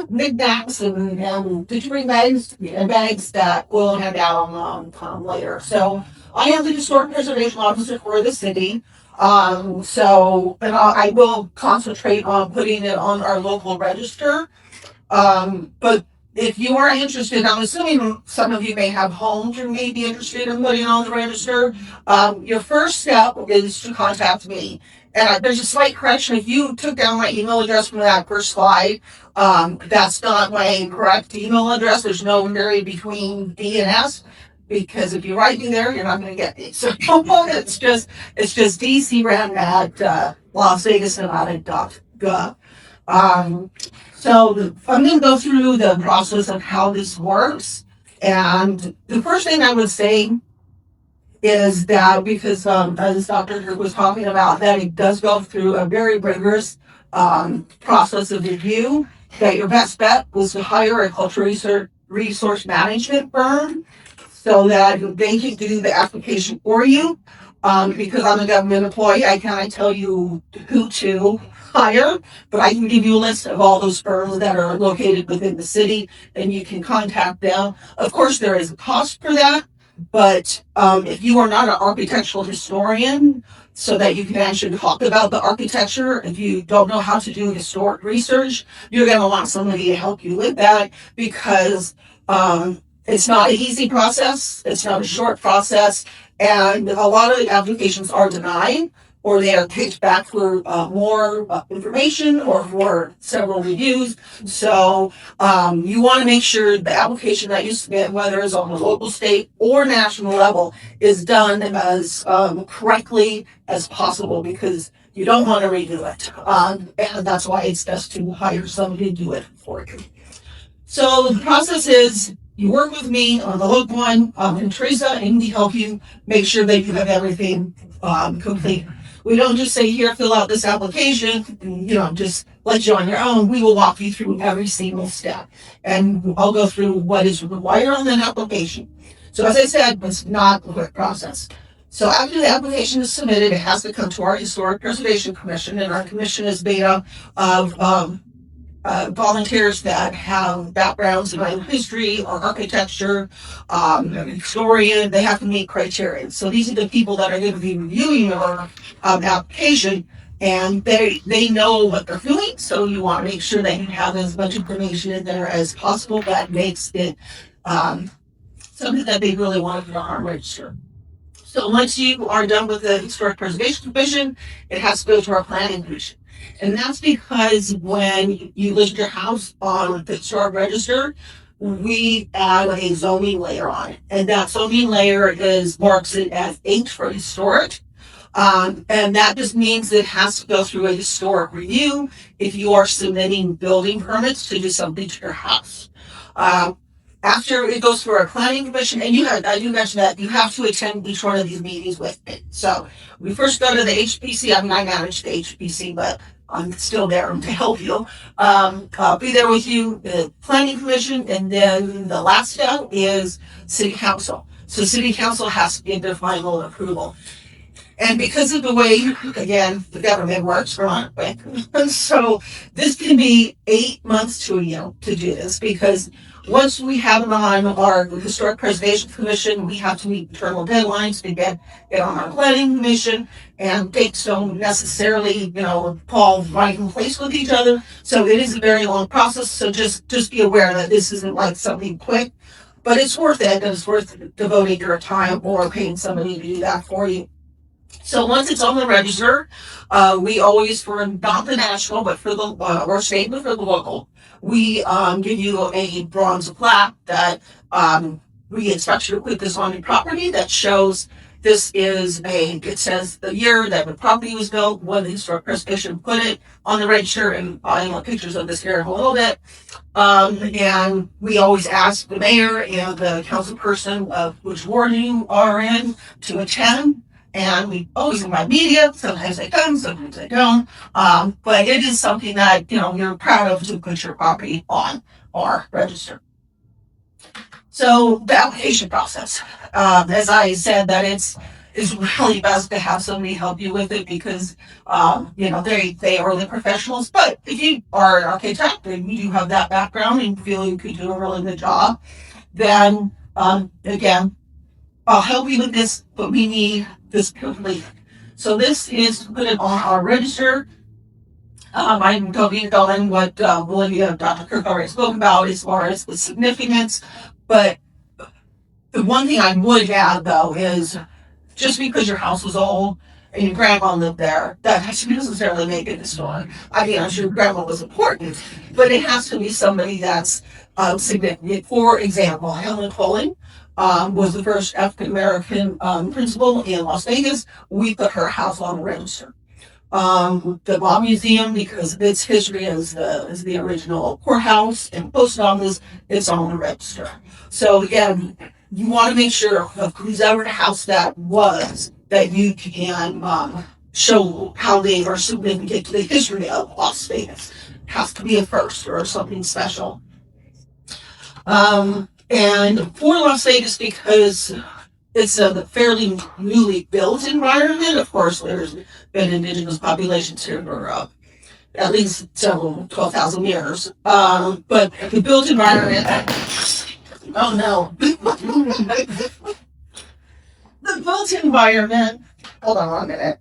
knickknacks and did you bring bags? Yeah, bags that we'll hand out later. So I am the historic preservation officer for the city. And I will concentrate on putting it on our local register. But if you are interested, I'm assuming some of you may have homes you may be interested in putting on the register. Your first step is to contact me. And there's a slight correction. If you took down my email address from that first slide, that's not my correct email address. There's no area between D and S. Because if you write me there, you're not going to get me. So it's just dcram at lasvegasnevada.gov. So I'm going to go through the process of how this works. And the first thing I would say is that because as Dr. Kirk was talking about, that it does go through a very rigorous process of review, that your best bet was to hire a cultural resource management firm so that they can do the application for you. Because I'm a government employee, I can't tell you who to hire, but I can give you a list of all those firms that are located within the city, and you can contact them. Of course, there is a cost for that, but if you are not an architectural historian, so that you can actually talk about the architecture, if you don't know how to do historic research, you're going to want somebody to help you with that because it's not an easy process. It's not a short process. And a lot of the applications are denied or they are kicked back for more information or for several reviews. So you want to make sure the application that you submit, whether it's on the local, state, or national level, is done as correctly as possible because you don't want to redo it. And that's why it's best to hire somebody to do it for you. So the process is you work with me on the local one, and Teresa, and we help you make sure that you have everything complete. We don't just say, here, fill out this application, and, just let you on your own. We will walk you through every single step. And I'll go through what is required on an application. So as I said, it's not a quick process. So after the application is submitted, it has to come to our Historic Preservation Commission, and our commission is made up of volunteers that have backgrounds in either history or architecture, historian. They have to meet criteria. So these are the people that are going to be reviewing your application, and they know what they're doing. So you want to make sure that you have as much information in there as possible that makes it something that they really want to put on our register. So once you are done with the Historic Preservation Commission, it has to go to our Planning Commission. And that's because when you list your house on the historic register, we add a zoning layer on it. And that zoning layer marks it as H for historic. And that just means it has to go through a historic review if you are submitting building permits to do something to your house. After it goes through our planning commission, and I do mention that you have to attend each one of these meetings with me. So we first go to the HPC. I manage the HPC, but I'm still there to help you. I'll be there with you, the planning commission, and then the last step is city council. So city council has to give their final approval. And because of the way, again, the government works, we're on it quick. So this can be 8 months to a year to do this, because once we have it on our Historic Preservation Commission, we have to meet internal deadlines to get it on our planning commission, and dates don't necessarily, fall right in place with each other. So it is a very long process. So just be aware that this isn't like something quick, but it's worth it, and it's worth devoting your time or paying somebody to do that for you. So once it's on the register, we always, for not the national, but for the or state, but for the local, we give you a bronze plaque that we expect you to put this on your property that shows this is it says the year that the property was built, when the historic preservation put it on the register, and I'll have pictures of this here in a little bit. And we always ask the mayor and the council person of which ward you are in to attend. And we always invite media. Sometimes they come, sometimes they don't. But it is something that, you're proud of to put your property on our register. So the application process, as I said, that it's really best to have somebody help you with it, because, they are the professionals. But if you are an architect and you do have that background and feel you could do a really good job, then, again, I'll help you with this, but we need this complete. So this is to put it on our register. I'm going what Olivia, Dr. Kirk already spoke about as far as the significance. But the one thing I would add, though, is just because your house was old and your grandma lived there, that doesn't necessarily make it historic. I mean, I'm sure grandma was important, but it has to be somebody that's significant. For example, Helen Colling was the first African American principal in Las Vegas. We put her house on the register. The Law Museum, because of its history as the original courthouse and post office, it's on the register. So again, you want to make sure of whoever house that was, that you can show how they are significant to the history of Las Vegas. It has to be a first or something special. And for Las Vegas, because it's a fairly newly built environment, of course, there's been indigenous populations here for at least 12,000 years. But the built environment, oh no. The built environment, hold on 1 minute.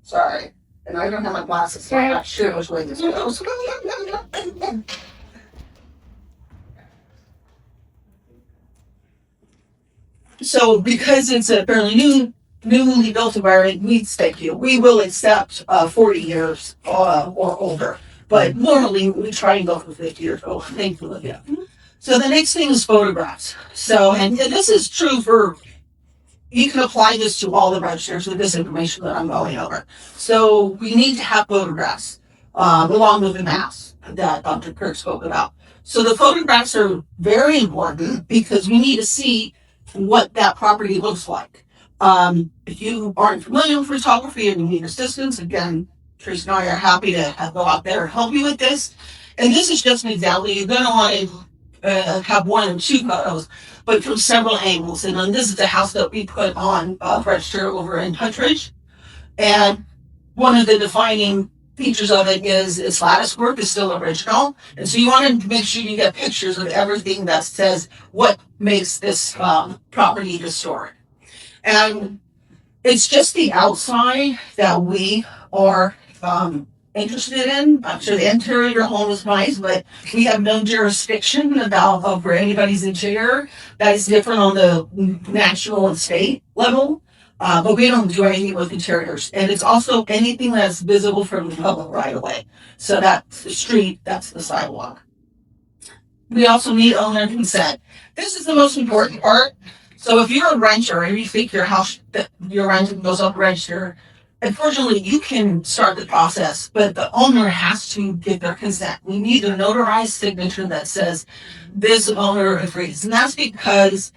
Sorry. And I don't have my glasses, so I'm not sure which way this goes. So because it's a fairly newly built environment, we will accept 40 years or older. But normally we try and go for 50 years old, thankfully. Yeah. So the next thing is photographs. So, and this is true for, you can apply this to all the registers with this information that I'm going over. So we need to have photographs along with the maps that Dr. Kirk spoke about. So the photographs are very important because we need to see what that property looks like. If you aren't familiar with photography and you need assistance, again, Trace and I are happy to go out there and help you with this. And this is just an example. You're going to want to have 1 and 2 photos, but from several angles. And then this is the house that we put on register over in Huntridge. And one of the defining features of it is its lattice work is still original. And so you want to make sure you get pictures of everything that says what makes this property historic. And it's just the outside that we are interested in. I'm sure the interior of your home is nice, but we have no jurisdiction about over anybody's interior. That is different on the national and state level. But we don't do anything with interiors. And it's also anything that's visible from the public right away. So that's the street, that's the sidewalk. We also need owner consent. This is the most important part. So if you're a renter and you think your house that you're renting goes up register, unfortunately you can start the process, but the owner has to give their consent. We need a notarized signature that says this owner agrees. And that's because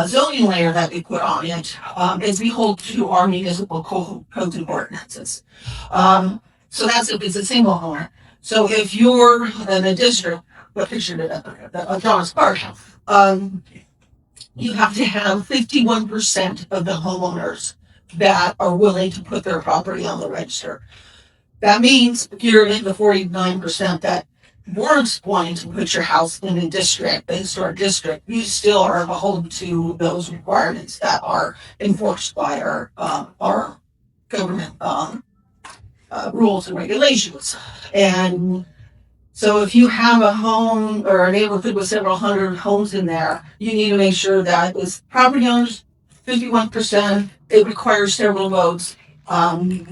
zoning layer that we put on it is we hold to our municipal codes and ordinances. So that's if it's a single owner. So if you're in a district, what picture did John's Park, you have to have 51% of the homeowners that are willing to put their property on the register. That means if you're in the 49% that weren't wanting to put your house in a district, a historic district, you still are beholden to those requirements that are enforced by our government rules and regulations. And so if you have a home or a neighborhood with several hundred homes in there, you need to make sure that this property owners, 51%, it requires several votes.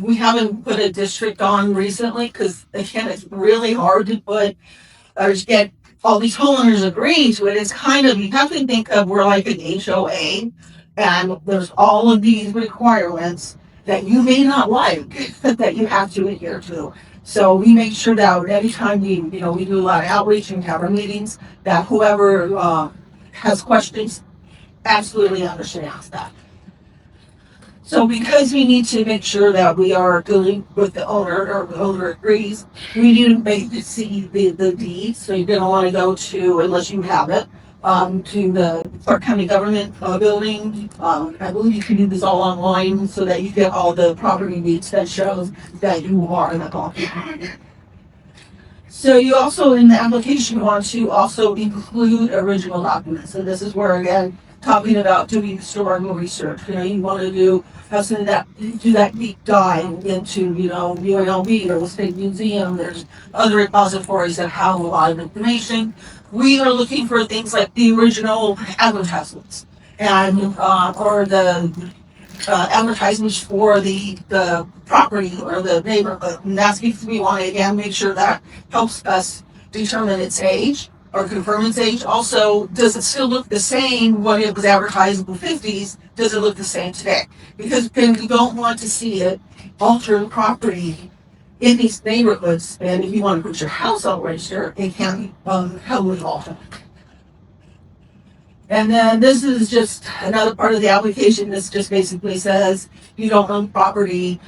We haven't put a district on recently because again, it's really hard to put or to get all these homeowners agreeing to it. It's kind of, you have to think of we're like an HOA and there's all of these requirements that you may not like that you have to adhere to. So we make sure that every time we do a lot of outreach and have our meetings, that whoever has questions absolutely understands that. So because we need to make sure that we are dealing with the owner or the owner agrees, we need to make to see the deed. So you're going to want to go to, unless you have it, to the Clark County Government building. I believe you can do this all online so that you get all the property deeds that shows that you are in the property. So you also, in the application, want to also include original documents. And this is where, again, talking about doing historical research. You want to have something that do that deep dive into, UNLV or the State Museum. There's other repositories that have a lot of information. We are looking for things like the original advertisements and or the advertisements for the property or the neighborhood. And that's because we want to, again, make sure that helps us determine its age or confirm its age. Also, does it still look the same when it was advertised in the 50s? Does it look the same today? Because then we don't want to see it alter the property in these neighborhoods. And if you want to put your house on register, it can be heavily altered. And then this is just another part of the application. This just basically says you don't own property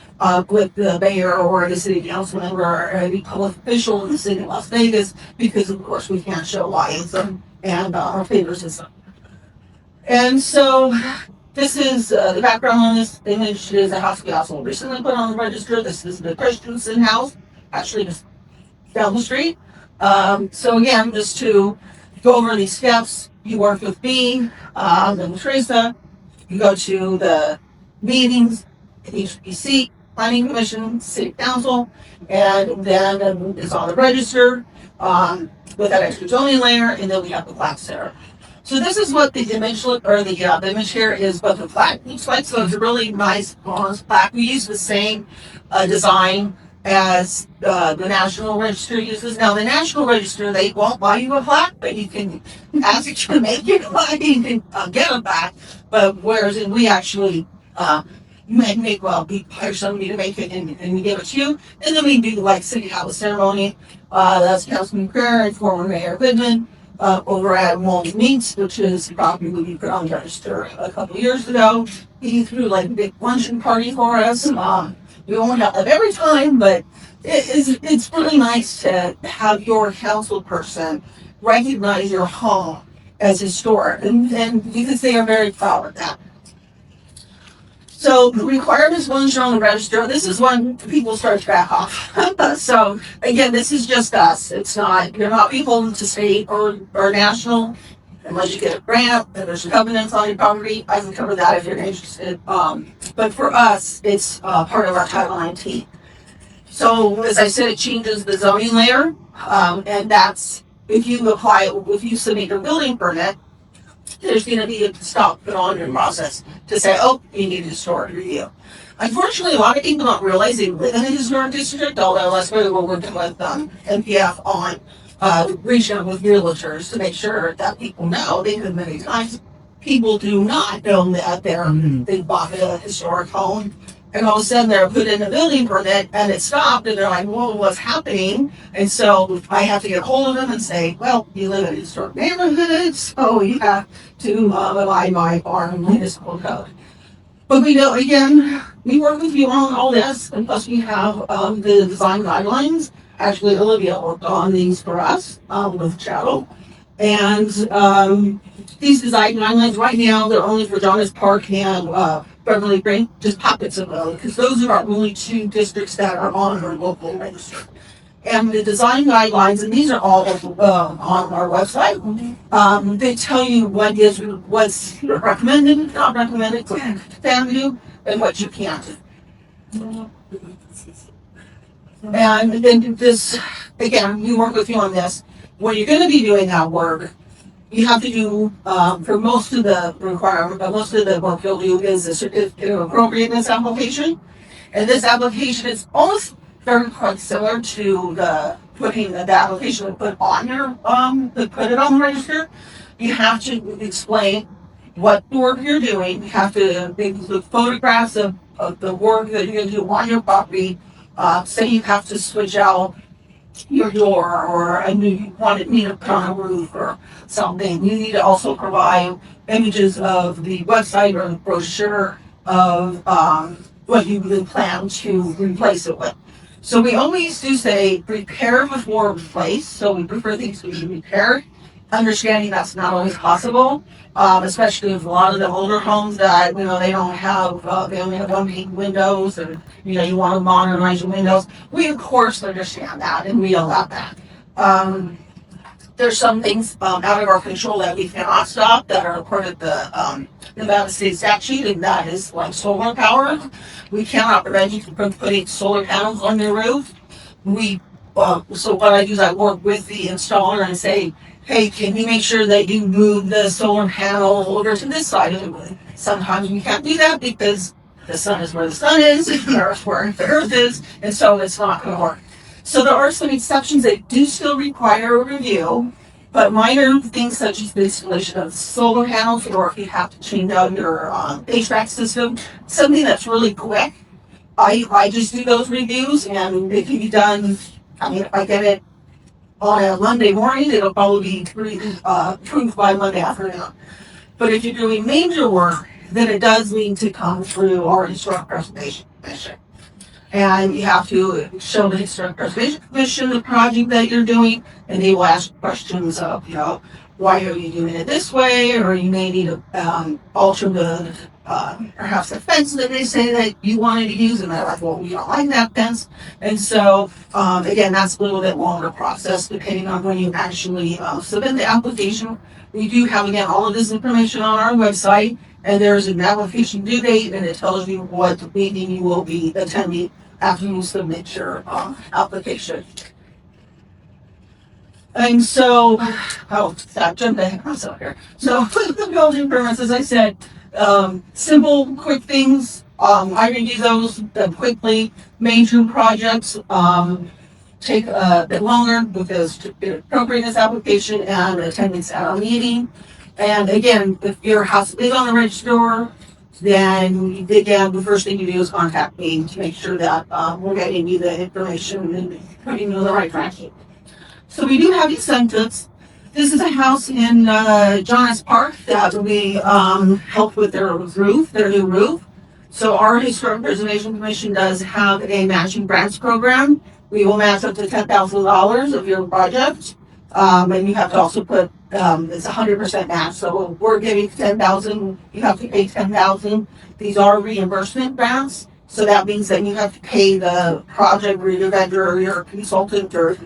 with the mayor or the city council member or any public official in the city of Las Vegas because, of course, we can't show lionism and favoritism. And so this is the background on this image is a house we also recently put on the register. This is the Christensen house, actually just down the street. So again, just to go over these steps, you work with me and Teresa. You go to the meetings, HPC, Planning Commission, City Council, and then it's on the register with that extra zoning layer, and then we have the plaque there. So this is what the image the image here is what the plaque looks like. So it's a really nice bronze plaque. We use the same design as the National Register uses. Now, the National Register, they won't buy you a plaque, but you can ask it to make it, you can get them back. But whereas we actually we hire somebody to make it and we give it to you. And then we do like City House ceremony. That's Councilman Kerr and former Mayor Goodman over at Walton Meats, which is the property we put on register a couple of years ago. He threw like a big luncheon party for us. We won't have that every time, but it's really nice to have your council person recognize your home as historic, and because they are very proud of that. So the requirements once you're on the register, this is when people start to back off. So again, this is just us. You're not beholden to state or national unless you get a grant and there's covenants on your property. I can cover that if you're interested. But for us, it's part of our Title 19. So as I said, it changes the zoning layer, and that's if you submit your building permit, there's going to be a stop put on your process to say, oh, you need a historic review. Unfortunately, a lot of people don't realize they live in a historic district, although that's where we're working with NPF on reaching out with realtors to make sure that people know, because many times people do not know that they bought a historic home and all of a sudden they're put in a building permit and it stopped, and they're like, "Whoa, what's happening?" And so I have to get hold of them and say, "Well, you live in a historic neighborhood, so you have to abide by our municipal code." But we know, again, we work with you on all this, and plus we have the design guidelines. Actually, Olivia worked on these for us with Chattel. And these design guidelines right now, they're only for Jonas Park and Beverly Green, just pockets of those, because those are our only two districts that are on our local register. And the design guidelines, and these are all on our website. They tell you what's recommended, not recommended, can do, and what you can't do. And then this, again, we work with you on this. When you're going to be doing that work, you have to do, for most of the requirement, but most of the work you'll do is a certificate of appropriateness application. And this application is almost very quite similar to the putting the application to put on your, to put it on the register. You have to explain what work you're doing. You have to include photographs of the work that you're going to do on your property. Say you have to switch out your door, or you need to put on a roof or something. You need to also provide images of the website or the brochure of what you would plan to replace it with. So we always do say prepare before replace. So we prefer things to be repaired, understanding that's not always possible, especially with a lot of the older homes that, they don't have, they only have one pane windows, and, you want to modernize your windows. We, of course, understand that, and we allow that. There's some things out of our control that we cannot stop that are part of the Nevada state statute, and that is like solar power. We cannot prevent you from putting solar panels on your roof. So what I do is I work with the installer and say, "Hey, can you make sure that you move the solar panel over to this side of the roof?" Sometimes we can't do that because the sun is where the sun is, and the earth where the earth is, and so it's not going to work. So there are some exceptions that do still require a review, but minor things such as the installation of solar panels, or if you have to change out your HVAC system, something that's really quick. I just do those reviews, and it can be done. I mean, if I get it on a Monday morning, it'll probably be approved by Monday afternoon. But if you're doing major work, then it does need to come through our Historic Preservation Commission. And you have to show the Historic Preservation Commission the project that you're doing, and they will ask questions of, why are you doing it this way, or you may need to alter the, perhaps the fence that they say that you wanted to use, and they're like, well, we don't like that fence. And so, again, that's a little bit longer process depending on when you actually submit the application. We do have, again, all of this information on our website, and there's an application due date, and it tells you what meeting you will be attending after you submit your application. And so, I jumped ahead myself here. So, the building permits, as I said, simple, quick things. I review those quickly. Major projects take a bit longer because appropriateness application and attendance at a meeting. And again, if your house is on the register, then again, the first thing you do is contact me to make sure that we're getting you the information and putting you in the right tracking. So we do have incentives. This is a house in Jonas Park that we helped with their new roof. So our Historic Preservation Commission does have a matching grants program. We will match up to $10,000 of your project. And you have to also put, it's 100% match. So we're giving $10,000, you have to pay $10,000. These are reimbursement grants. So that means that you have to pay the project or your vendor or your consultant or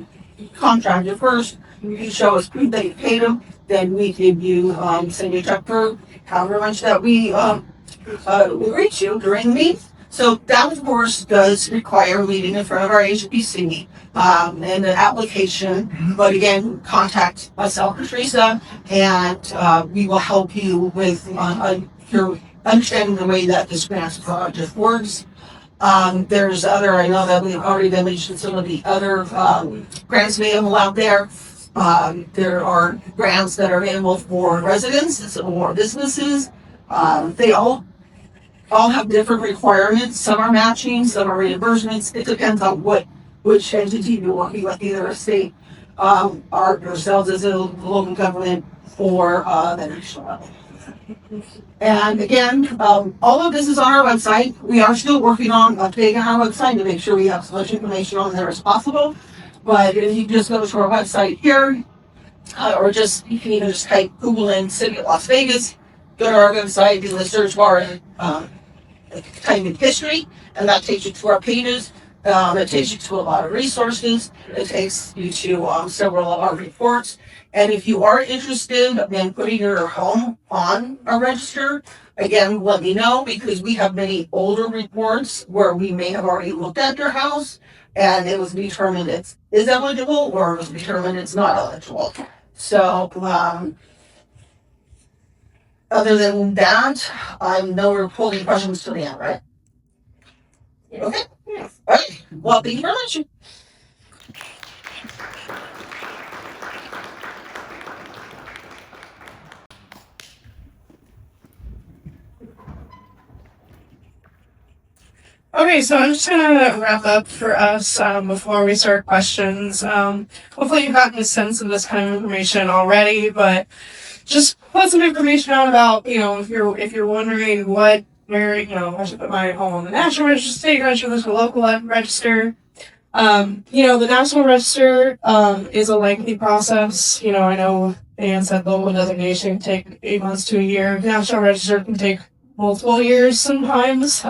contractor first. You show us proof that you paid them, then we give you, send you a check for however much that we reach you during the meeting. So that, of course, does require a meeting in front of our HPC and an application. But again, contact myself and Teresa, and we will help you with your understanding the way that this grant project works. There's other, I know that we've already mentioned some of the other grants available out there. There are grants that are available for residents or businesses. They all all have different requirements. Some are matching, some are reimbursements. It depends on which entity you're working with, either a state, ourselves as a local government, or the national level. And again, all of this is on our website. We are still working on updating our website to make sure we have as much information on there as possible. But if you just go to our website here, or just you can even just type Google in City of Las Vegas, go to our website, do the search bar, and type in history, and that takes you to our pages. It takes you to a lot of resources. It takes you to several of our reports. And if you are interested in putting your home on a register, again, let me know, because we have many older reports where we may have already looked at your house and it was determined it is eligible, or it was determined it's not eligible. So, other than that, I know we're pulling questions to the end, right? Okay. All right. Well, thank you very much. Okay, so I'm just gonna wrap up for us before we start questions. Hopefully you've gotten a sense of this kind of information already, but just put some information out about, if you're wondering where, I should put my home on the National Register, State Register, there's a local register. The National Register is a lengthy process. I know Dan said local designation can take 8 months to a year. National Register can take multiple years sometimes.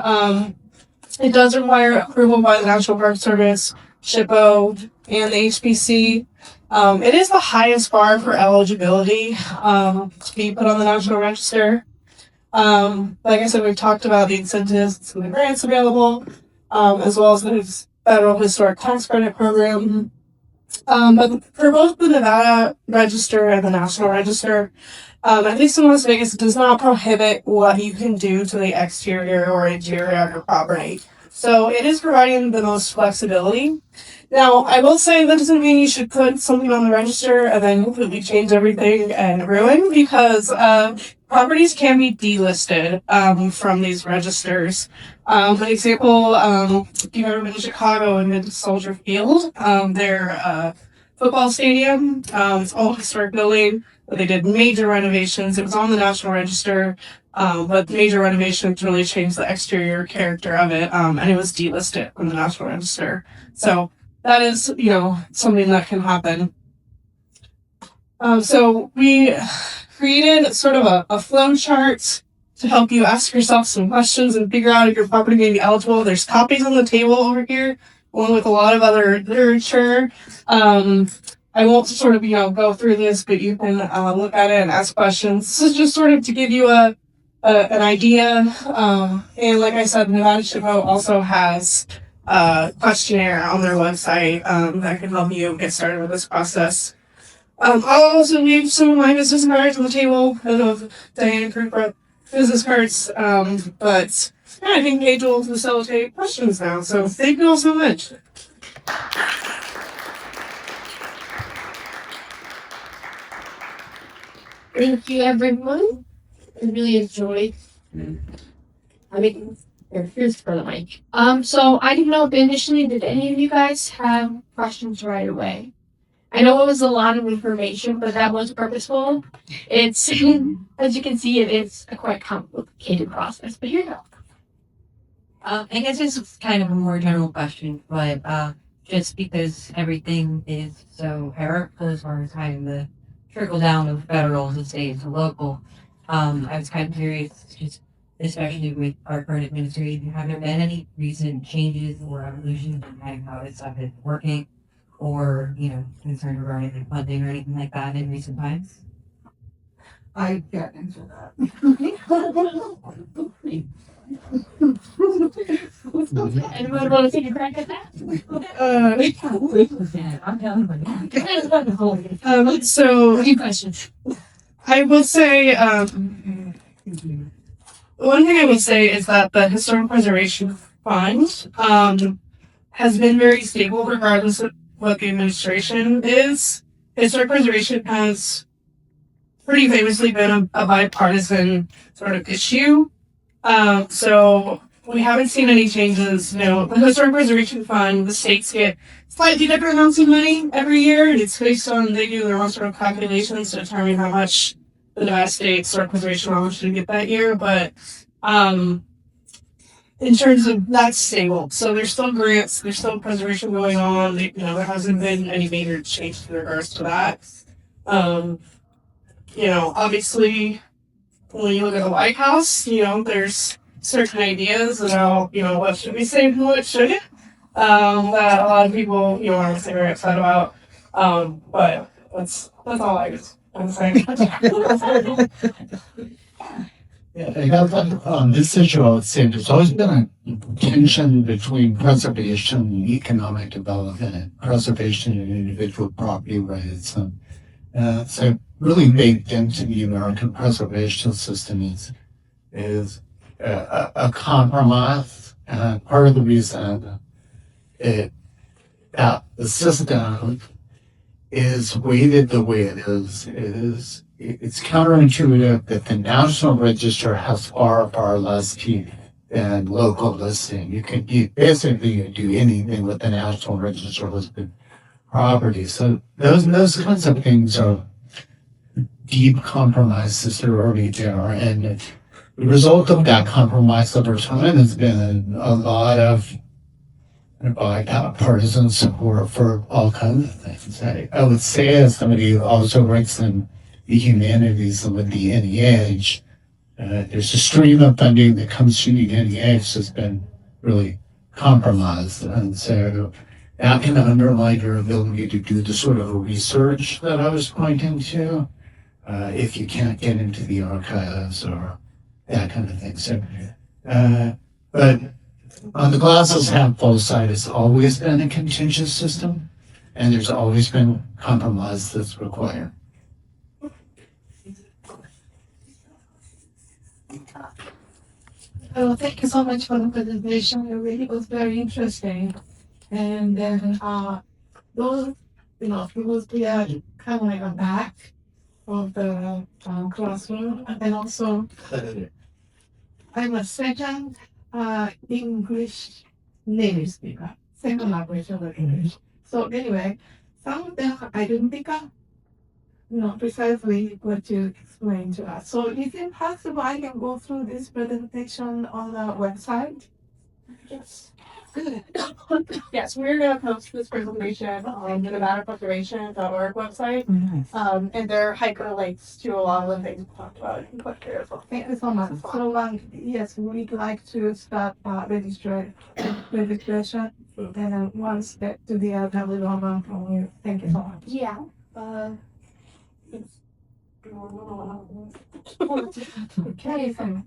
It does require approval by the National Park Service, SHPO, and the HPC. It is the highest bar for eligibility to be put on the National Register. Like I said, we've talked about the incentives and the grants available, as well as the federal historic tax credit program. But for both the Nevada Register and the National Register, at least in Las Vegas, it does not prohibit what you can do to the exterior or interior of your property. So it is providing the most flexibility. Now, I will say that doesn't mean you should put something on the register and then completely change everything and ruin, because properties can be delisted from these registers. An example, if you've ever been to Chicago and been to Soldier Field, their football stadium, it's all historic building, but they did major renovations. It was on the National Register, but major renovations really changed the exterior character of it, and it was delisted from the National Register. So that is, something that can happen. So we created sort of a flow chart to help you ask yourself some questions and figure out if your property may be eligible. There's copies on the table over here, along with a lot of other literature. I won't sort of, go through this, but you can look at it and ask questions. This is just sort of to give you an idea. And like I said, Nevada SHPO also has a questionnaire on their website that can help you get started with this process. I'll also leave some of my business cards on the table. I don't know if Diane can prep business cards, but yeah, I think Paige will facilitate questions now. So thank you all so much. Thank you, everyone. I really enjoyed. Here's for the mic. So I didn't know if initially did any of you guys have questions right away. I know it was a lot of information, but that was purposeful. It's as you can see, it is a quite complicated process. But here you go. I guess this is kind of a more general question, but just because everything is so hierarchical as far as having the trickle down of federal to state to local, I was kind of curious, just especially with our current administration, have there been any recent changes or evolutions in kind of how this stuff is working, or concern regarding like funding or anything like that in recent times? I can't answer that. Anyone want to take a crack at that? I'm done. So A few questions. I will say, one thing I would say is that the Historic Preservation Fund has been very stable regardless of what the administration is. Historic preservation has pretty famously been a bipartisan sort of issue. So we haven't seen any changes. The Historic Preservation Fund, the states get slightly different amounts of money every year, and it's based on they do their own sort of calculations to determine how much the Nevada State Historic Preservation Fund should get that year. But in terms of that's stable. So there's still grants, there's still preservation going on. There hasn't been any major change in regards to that. Obviously, when you look at the White House, there's certain ideas about, what should be saved and what shouldn't. That a lot of people, are very upset about. But that's all I was saying. Yeah, I got that on this issue. I would say there's always been a tension between preservation and economic development, and preservation and individual property rights. So really baked into the American preservation system is a compromise. And part of the reason that the system is weighted the way it is it's counterintuitive that the National Register has far less teeth than local listing. You basically do anything with the National Register listed property. So those kinds of things are deep compromises that are already there. And the result of that compromise over time has been a lot of bipartisan support for all kinds of things. I would say, as somebody who also works in the humanities and with the NEH, there's a stream of funding that comes through the NEH that's been really compromised. And so that can undermine your ability to do the sort of research that I was pointing to, if you can't get into the archives or that kind of thing. So, but on the glasses half full side, it's always been a contentious system, and there's always been compromise that's required. Oh, thank you so much for the presentation. It really was very interesting. And then those, people here kind of like a back of the classroom. And also, I'm a second English native speaker, second language of English. So anyway, some of them I didn't pick up, precisely what you explained to us. So is it possible I can go through this presentation on the website? Yes. Good. Yes, we're going to post this presentation on the NevadaPreservation.org website. And there are hyperlinks to a lot of the things we talked about. You can click there as well. Thank you so much. So yes, we'd like to start registration. And once that to the other level from you. Thank you so much. Yeah. Okay, so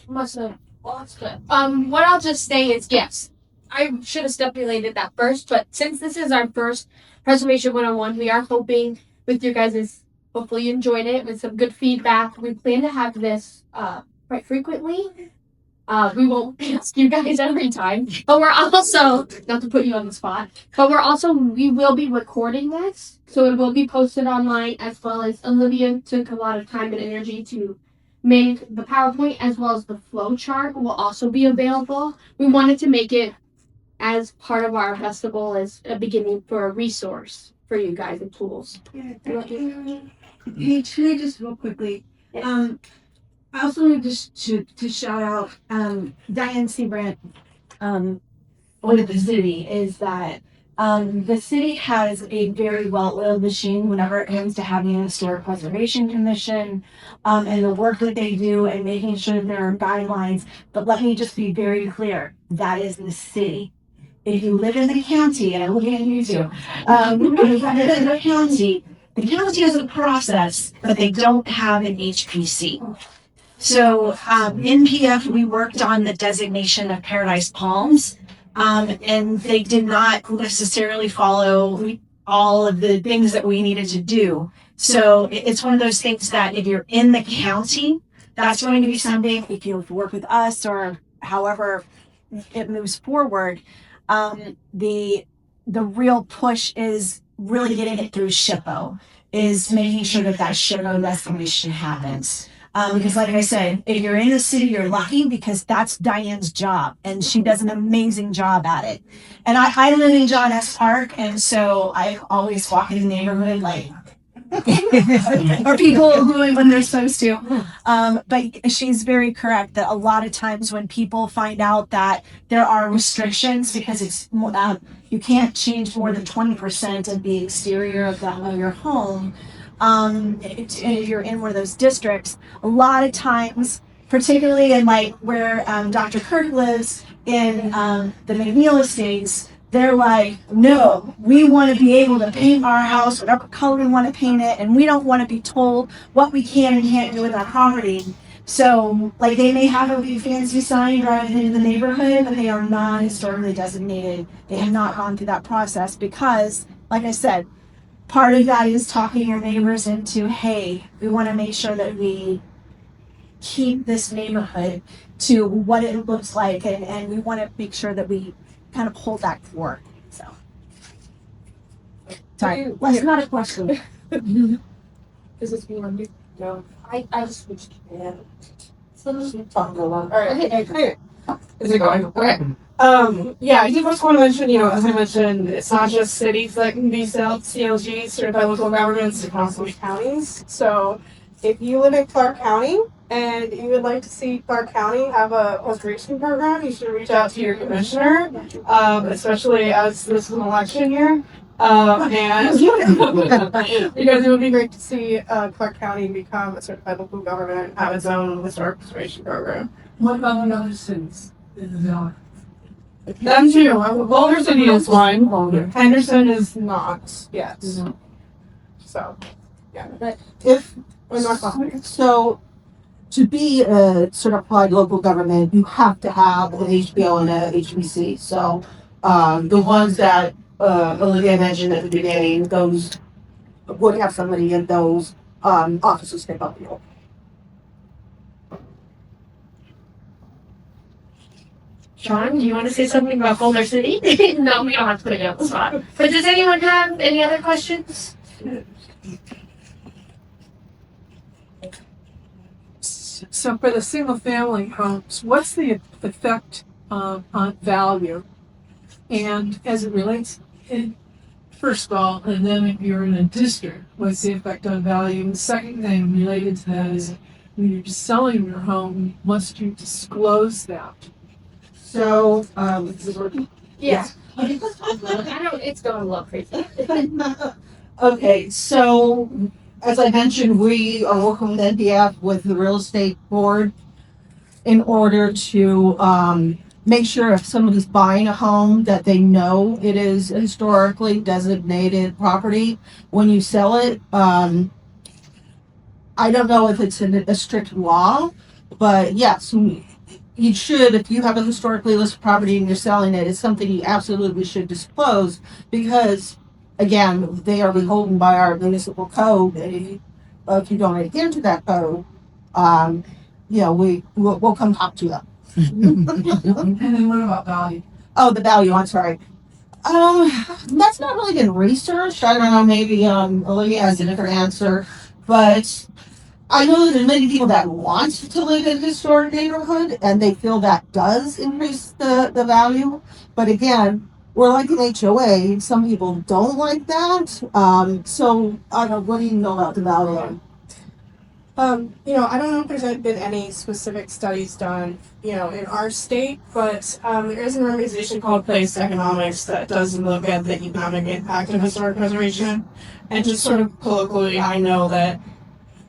Must have lost it. What I'll just say is yes. I should have stipulated that first, but since this is our first Preservation 101, we are hoping with you guys hopefully you enjoyed it with some good feedback. We plan to have this quite frequently. We won't ask you guys every time, but we're also, not to put you on the spot, but we will be recording this, so it will be posted online, as well as Olivia took a lot of time and energy to make the PowerPoint, as well as the flow chart will also be available. We wanted to make it as part of our festival as a beginning for a resource for you guys and tools. Hey, just real quickly. I also wanted to shout out Diane Seabrant, one of the city, is that the city has a very well-oiled machine whenever it comes to having a historic preservation commission, and the work that they do and making sure that there are guidelines. But let me just be very clear, that is the city. If you live in the county, and I'm looking at you too, if you live in the county has a process, but they don't have an HPC. So in PF, we worked on the designation of Paradise Palms, and they did not necessarily follow all of the things that we needed to do. So it's one of those things that if you're in the county, that's going to be something, if you work with us or however it moves forward, the real push is really getting it through SHPO, is making sure that SHPO designation happens. Because like I said, if you're in the city, you're lucky because that's Diane's job and she does an amazing job at it. And I live in John S. Park, and so I always walk in the neighborhood like, or people who when they're supposed to. But she's very correct that a lot of times when people find out that there are restrictions because it's you can't change more than 20% of the exterior of your home. If you're in one of those districts, a lot of times, particularly in like where Dr. Kirk lives in the McNeil Estates, they're like, no, we want to be able to paint our house whatever color we want to paint it, and we don't want to be told what we can and can't do with our property. So, like, they may have a big fancy sign driving into the neighborhood, but they are not historically designated. They have not gone through that process because, like I said, part of that is talking your neighbors into, hey, we want to make sure that we keep this neighborhood to what it looks like, and we want to make sure that we kind of hold that core. So, sorry, that's not a question. Is this you on me? No. I just switched. Yeah. All right. Okay. Is it going? Okay. Yeah, I just want to mention, as I mentioned, it's not just cities that can be CLGs certified local governments, it can also be counties. So if you live in Clark County and you would like to see Clark County have a restoration program, you should reach out to your commissioner, especially as this is an election year. And because it would be great to see Clark County become a certified local government and have its own historic restoration program. What about in other cities in the valley? Them too. Boulder City is one. Henderson is not yet. So, yeah. But if Or North Boston. so, to be a certified local government, you have to have an HBO and a HBC. So, the ones that Olivia mentioned at the beginning, those would have somebody in those offices to help you. Sean, do you want to say something about Boulder City? No, we don't have to put you on the spot. But does anyone have any other questions? So for the single family homes, what's the effect on value? And as it relates, first of all, and then if you're in a district, what's the effect on value? And the second thing related to that is when you're selling your home, must you disclose that? So, Is it working? Yeah. I know it's going a little crazy. okay, so as I mentioned, we are working with NDF with the real estate board in order to make sure if somebody's buying a home that they know it is a historically designated property when you sell it. I don't know if it's a strict law, but yes, you should, if you have a historically listed property and you're selling it, it's something you absolutely should disclose because, again, they are beholden by our municipal code. And if you don't adhere to that code, we'll come talk to them. And then what about value? Oh, the value, I'm sorry. That's not really been researched. I don't know, maybe Olivia has a different answer, but I know that there's many people that want to live in a historic neighborhood and they feel that does increase the value. But again, we're like an HOA. Some people don't like that. So I don't know, what do you know about the value? I don't know if there's been any specific studies done, in our state, but there is an organization called Place Economics that does look at the economic impact of historic preservation. And just sort of colloquially, I know that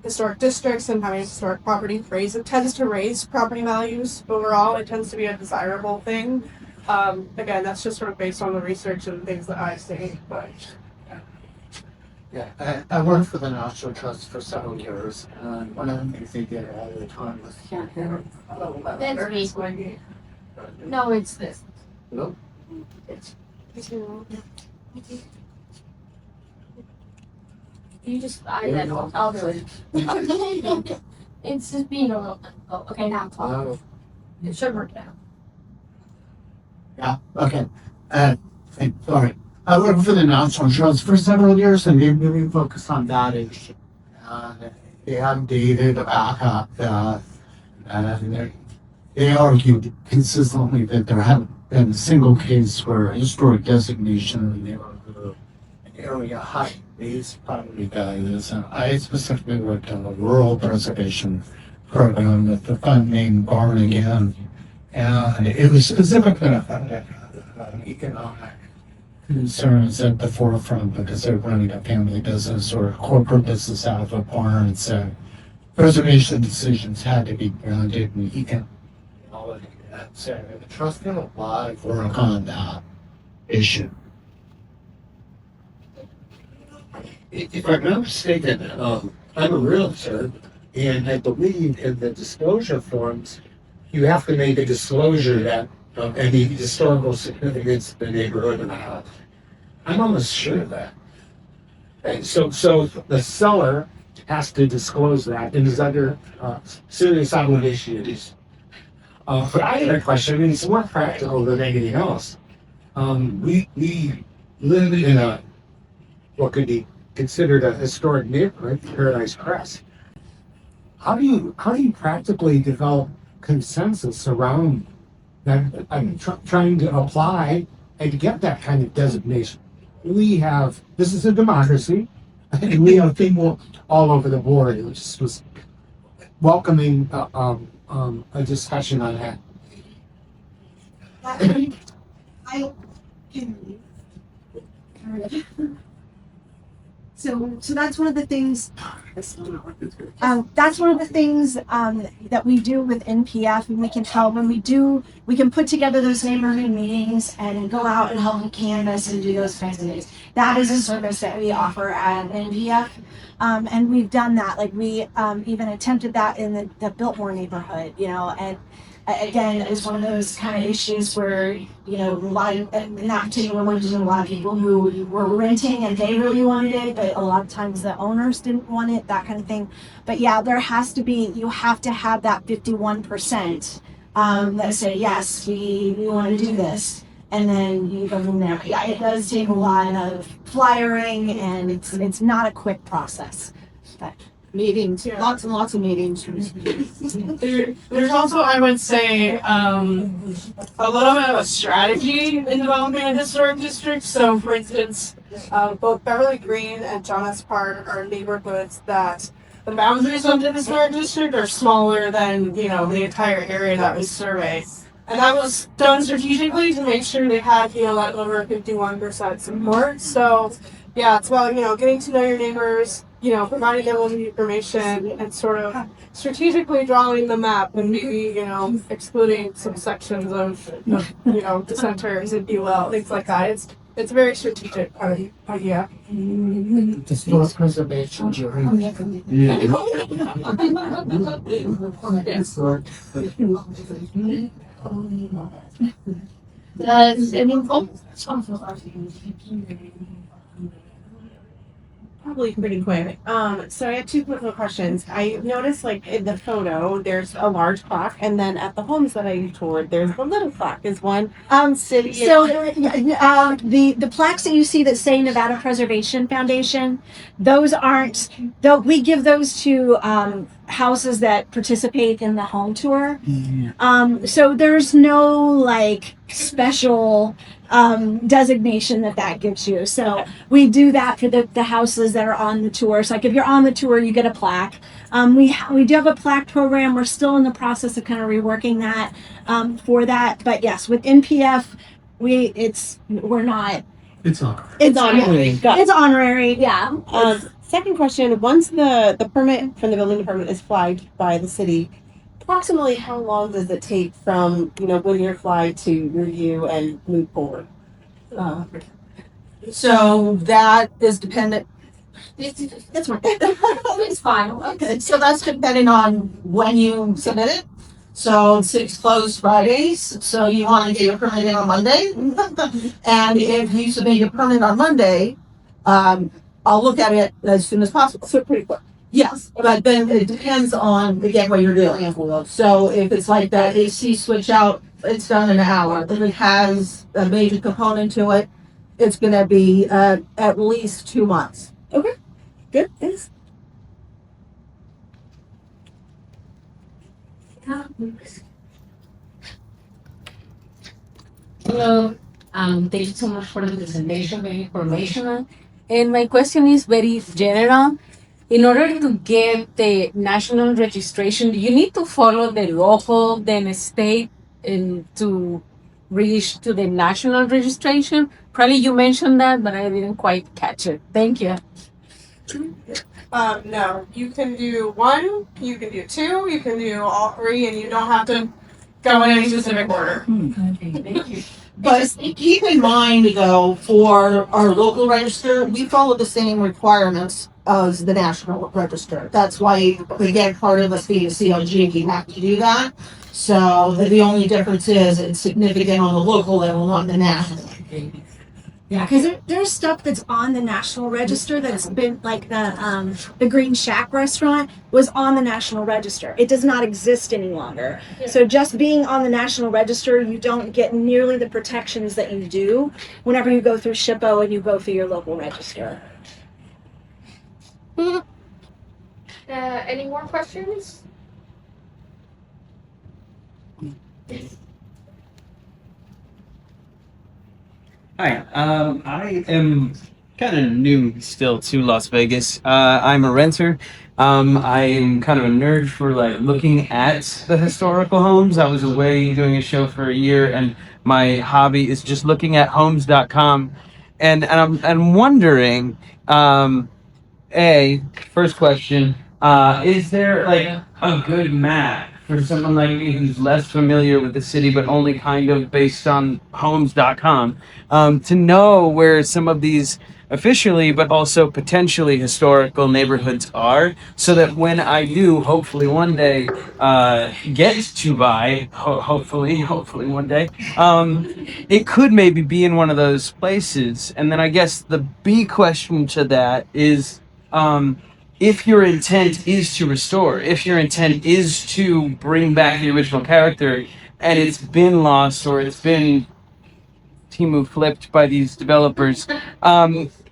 historic districts and having historic property tends to raise property values overall. It tends to be a desirable thing. Again, that's just sort of based on the research and things that I've seen, but. Yeah, I worked for the National Trust for several years, and one of the things they did all the time was That's me. No, it's this. Nope. You just, I'll do it. It's just being a little difficult. Okay, now talk. Oh, It should work now. yeah, okay. Sorry. I worked for the National Trust for several years, and they really focused on that issue. have data to back up that, they argued consistently that there hadn't been a single case where historic designation in the neighborhood area high base property values. And I specifically worked on the rural preservation program that the fund named Barn Again. And it was specifically about economic concerns at the forefront because they're running a family business or a corporate business out of a barn. So preservation decisions had to be grounded in economic. So the trust did a lot of work on that issue. If I'm not mistaken, I'm a realtor, and I believe in the disclosure forms, you have to make a disclosure that of any historical significance of the neighborhood or the house. I'm almost sure of that. And so the seller has to disclose that and is under serious obligation to do so. But I had a question, I mean, it's more practical than anything else. We live in a, what could be considered a historic neighborhood, Paradise Crest. How do you practically develop consensus around that? I'm trying to apply and to get that kind of designation. This is a democracy, and we have people all over the board. It just was welcoming a discussion on that. I so that's one of the things. That's one of the things that we do with NPF, and we can help. And we can put together those neighborhood meetings and go out and help canvas and do those kinds of things. That is a service that we offer at NPF, and we've done that. Like we even attempted that in the Biltmore neighborhood, and again, it's one of those kind of issues where, a lot of, not taking religion, a lot of people who were renting and they really wanted it, but a lot of times the owners didn't want it, that kind of thing. But yeah, you have to have that 51% that say, yes, we want to do this. And then you go from there. Yeah, it does take a lot of flyering, and it's not a quick process. But Meetings, lots and lots of meetings. There's also, I would say, a little bit of a strategy in developing a historic district. So, for instance, both Beverly Green and Jonas Park are neighborhoods that the boundaries of the historic district are smaller than, the entire area that was surveyed. And that was done strategically to make sure they had, that over 51% support. So, yeah, it's about, getting to know your neighbors, providing them with the information and sort of strategically drawing the map and maybe, excluding some sections of, dissenters, if you will, things like that. It's a very strategic idea. Historic preservation, Jerry. Does anyone? Probably pretty quick. So I have two quick questions. I noticed, like in the photo, there's a large plaque, and then at the homes that I toured, there's a little plaque. Is one city? So the plaques that you see that say Nevada Preservation Foundation, those aren't. Though we give those to houses that participate in the home tour. So there's no special designation that gives you. So we do that for the houses that are on the tour. So if you're on the tour, you get a plaque. We do have a plaque program. We're still in the process of kind of reworking that for that. But yes, with NPF, we're not. It's honorary. It's honorary. It's honorary. Yeah. Second question: once the permit from the building department is flagged by the city, approximately how long does it take from when you're flagged to review and move forward? So that is dependent. It's fine. It's fine. Okay, so that's depending on when you submit it. So city's closed Fridays, so you want to get your permit in on Monday. And if you submit your permit on Monday, I'll look at it as soon as possible. So pretty quick. Yes, but then it depends on, again, what you're doing. So if it's like that AC switch out, it's done in an hour. If it has a major component to it, it's going to be at least 2 months. Good. Thanks. Hello. Thank you so much for the presentation, very informational. And my question is very general. In order to get the national registration, do you need to follow the local, then the state, and to reach to the national registration? Probably you mentioned that, but I didn't quite catch it. Thank you. No, you can do one, you can do two, you can do all three, and you don't have to go in any specific order. Thank you. But keep in mind, though, for our local register, we follow the same requirements as the national register. That's why, again, part of us being a CLG, we have to do that. So the only difference is it's significant on the local level, not the national. Yeah, because there's stuff that's on the National Register that has been like the Green Shack restaurant was on the National Register. It does not exist any longer. So just being on the National Register, you don't get nearly the protections that you do whenever you go through SHPO and you go through your local register. Any more questions? Hi, I am kind of new still to Las Vegas. I'm a renter. I'm kind of a nerd for like looking at the historical homes. I was away doing a show for a year, and my hobby is just looking at homes.com. And I'm wondering, first question, is there like a good map for someone like me who's less familiar with the city but only kind of based on homes.com, to know where some of these officially but also potentially historical neighborhoods are, so that when I do hopefully one day get to buy, hopefully one day, it could maybe be in one of those places. And then I guess the B question to that is, if your intent is to restore, if your intent is to bring back the original character, and it's been lost or it's been Timu flipped by these developers,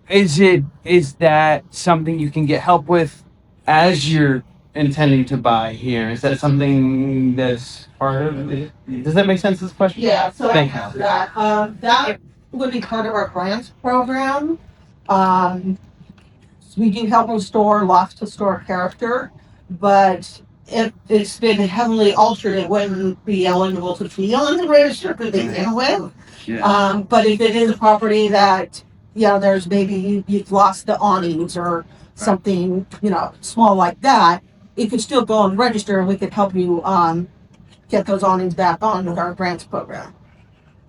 is that something you can get help with as you're intending to buy here? Is that something that's part of it? Does that make sense? This question? Yeah, so Thank you. that would be part of our grants program. We do help restore lost historic character, but if it's been heavily altered, it wouldn't be eligible to be on the register to begin with. Yeah. But if it is a property that, there's maybe you've lost the awnings or something, small like that, it could still go and register, and we could help you get those awnings back on with our grants program.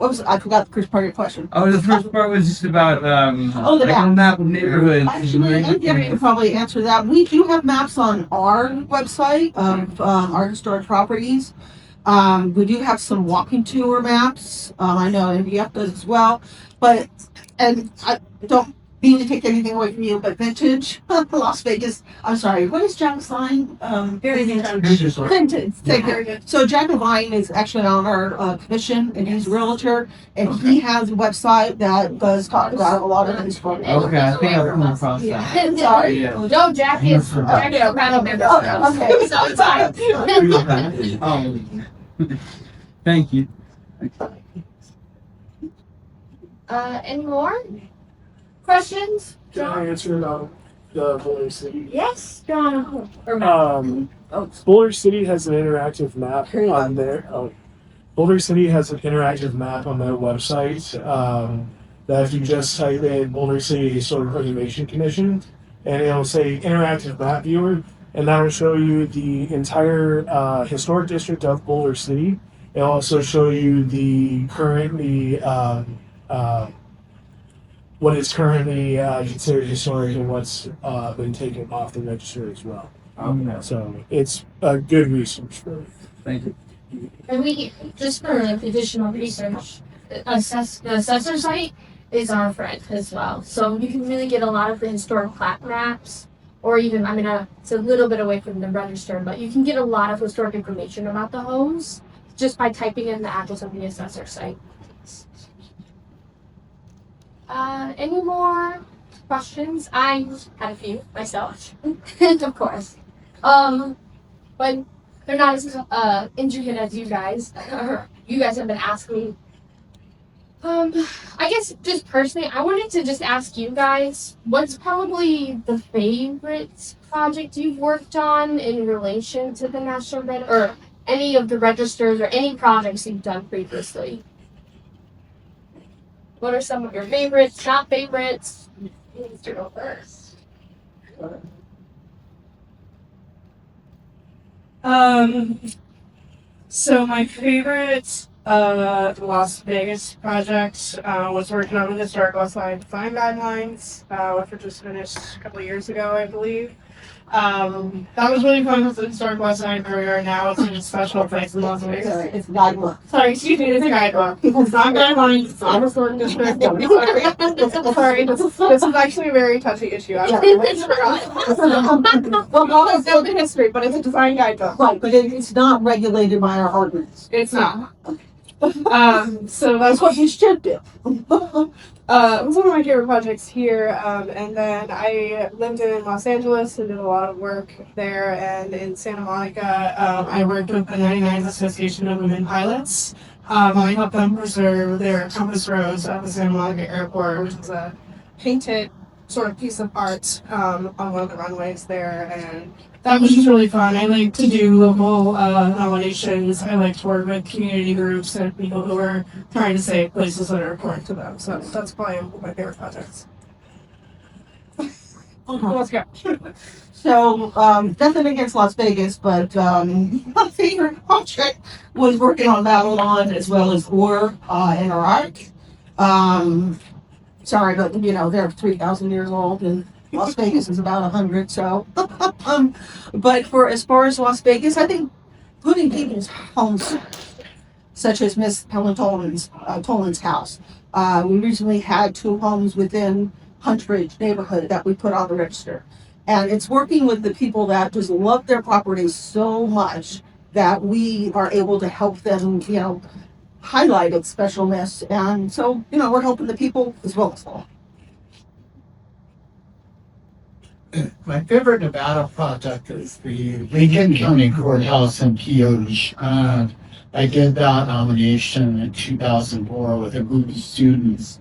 I forgot the first part of your question. Oh, the first part was just about the like map. a map of neighborhoods. Actually, Andrea can probably answer that. We do have maps on our website of our historic properties. We do have some walking tour maps. I know MDF does as well. And I don't mean to take anything away from you, but vintage Las Vegas. I'm sorry. What is Jack's line? Very vintage. Vintage. Thank you. So Jack Levine is actually on our commission, and he's a realtor, and he has a website that does talk about a lot of these folks. Okay, I think I've come across that. Sorry. Yeah. No, Jack is a panel member. Okay. So it's fine. Thank you. Any more questions? Can I answer about the Boulder City? Yes, John. Boulder City has an interactive map on there. Boulder City has an interactive map on their website that if you just type in Boulder City Historic Preservation Commission, and it'll say interactive map viewer, and that will show you the entire historic district of Boulder City. It'll also show you the currently what is currently considered historic and what's been taken off the register as well. So it's a good resource for it. Thank you. And we, just for like additional research, the assessor site is our friend as well. So you can really get a lot of the historic plat maps, or even, it's a little bit away from the register, but you can get a lot of historic information about the homes just by typing in the address of the assessor site. Any more questions? I had a few myself, of course. But they're not as intricate as you guys, or you guys have been asking. I guess just personally, I wanted to just ask you guys, what's probably the favorite project you've worked on in relation to the National Red, or any of the registers, or any projects you've done previously? What are some of your favorites, not favorites? Who needs to go first? So my favorite Las Vegas project was working on the historic West Side design guidelines, which were just finished a couple of years ago, I believe. That was really fun because the historic West Side where we are now is a special place in Las Vegas. It's guidebook. Sorry, excuse me, it's a guidebook. It's not guidelines, it's not a historic district. Sorry, this is actually a very touchy issue. I'm sorry. Well, all is still the history, but it's a design guidebook. Right, but it's not regulated by our ordinance. It's not. So That's what you should do. it was one of my favorite projects here. And then I lived in Los Angeles and did a lot of work there. And in Santa Monica, I worked with the 99th Association of Women Pilots. I helped them preserve their compass rose at the Santa Monica Airport, which is a painted sort of piece of art on one of the runways there. And that was just really fun. I like to do local nominations. I like to work with community groups and people who are trying to save places that are important to them. So that's probably one of my favorite projects. Let's go. So, nothing against Las Vegas, but my favorite project was working on Babylon as well as Ur in Iraq. Sorry, but they're 3,000 years old and Las Vegas is about 100. So, but as far as Las Vegas, I think putting people's homes, such as Miss Helen Tolan's house. We recently had 2 homes within Hunts Ridge neighborhood that we put on the register. And it's working with the people that just love their property so much that we are able to help them, highlight its specialness. And so, we're helping the people as well as all. My favorite Nevada project is the Lincoln County Courthouse in Pioche. I did that nomination in 2004 with a group of students.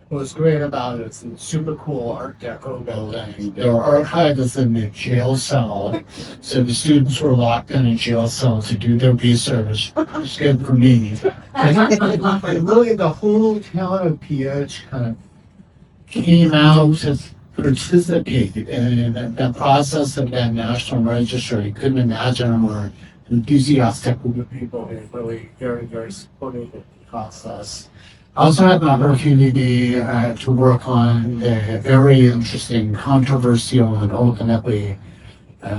What's great about it is it's a super cool Art Deco building. Their archive is in the jail cell, so the students were locked in a jail cell to do their research. It's good for me. And really, the whole town of Pioche kind of came out to participate in the process of that national register. You couldn't imagine a more enthusiastic group of people. They were really very, very supportive of the process. I also had the opportunity to work on a very interesting, controversial, and ultimately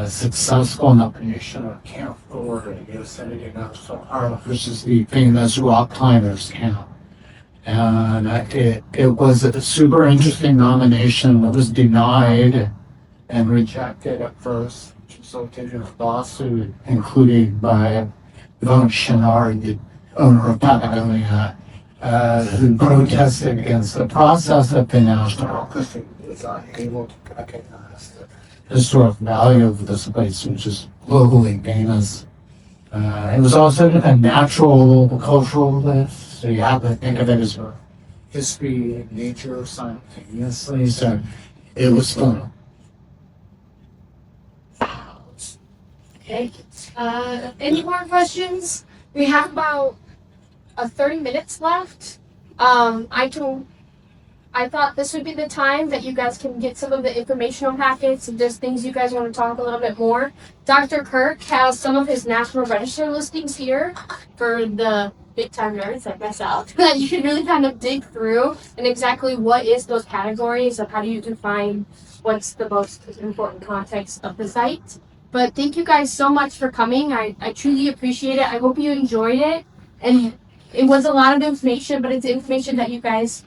successful nomination of Camp Thor in Yosemite National Park, which is the famous rock climbers camp. And it was a super interesting nomination. It was denied and rejected at first, which resulted in a lawsuit, including by Yvonne Chenard, the owner of Patagonia, who protested against the process of the national register was unable to recognize the historic value of this place, which is globally famous. It was also a natural cultural list, so you have to think of it as a history and nature simultaneously. So it was fun. Okay. Any more questions? We have about 30 minutes left. I thought this would be the time that you guys can get some of the informational packets and just things you guys want to talk a little bit more. Dr. Kirk has some of his National Register listings here for the big time nerds like myself that you can really kind of dig through and exactly what is those categories of how do you define what's the most important context of the site. But thank you guys so much for coming. I truly appreciate it. I hope you enjoyed it. And it was a lot of information, but it's information that you guys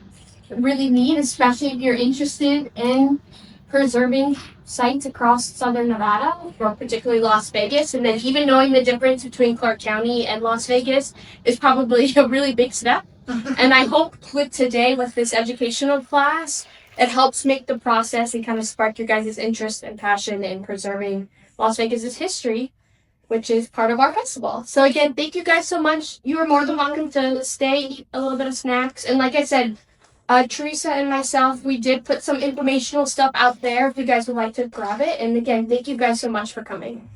really need, especially if you're interested in preserving sites across southern Nevada, or particularly Las Vegas. And then even knowing the difference between Clark County and Las Vegas is probably a really big step. And I hope with today, with this educational class, it helps make the process and kind of spark your guys' interest and passion in preserving Las Vegas' history. which is part of our festival. So again, thank you guys so much. You are more than welcome to stay, eat a little bit of snacks. And like I said, Teresa and myself, we did put some informational stuff out there if you guys would like to grab it. And again, thank you guys so much for coming.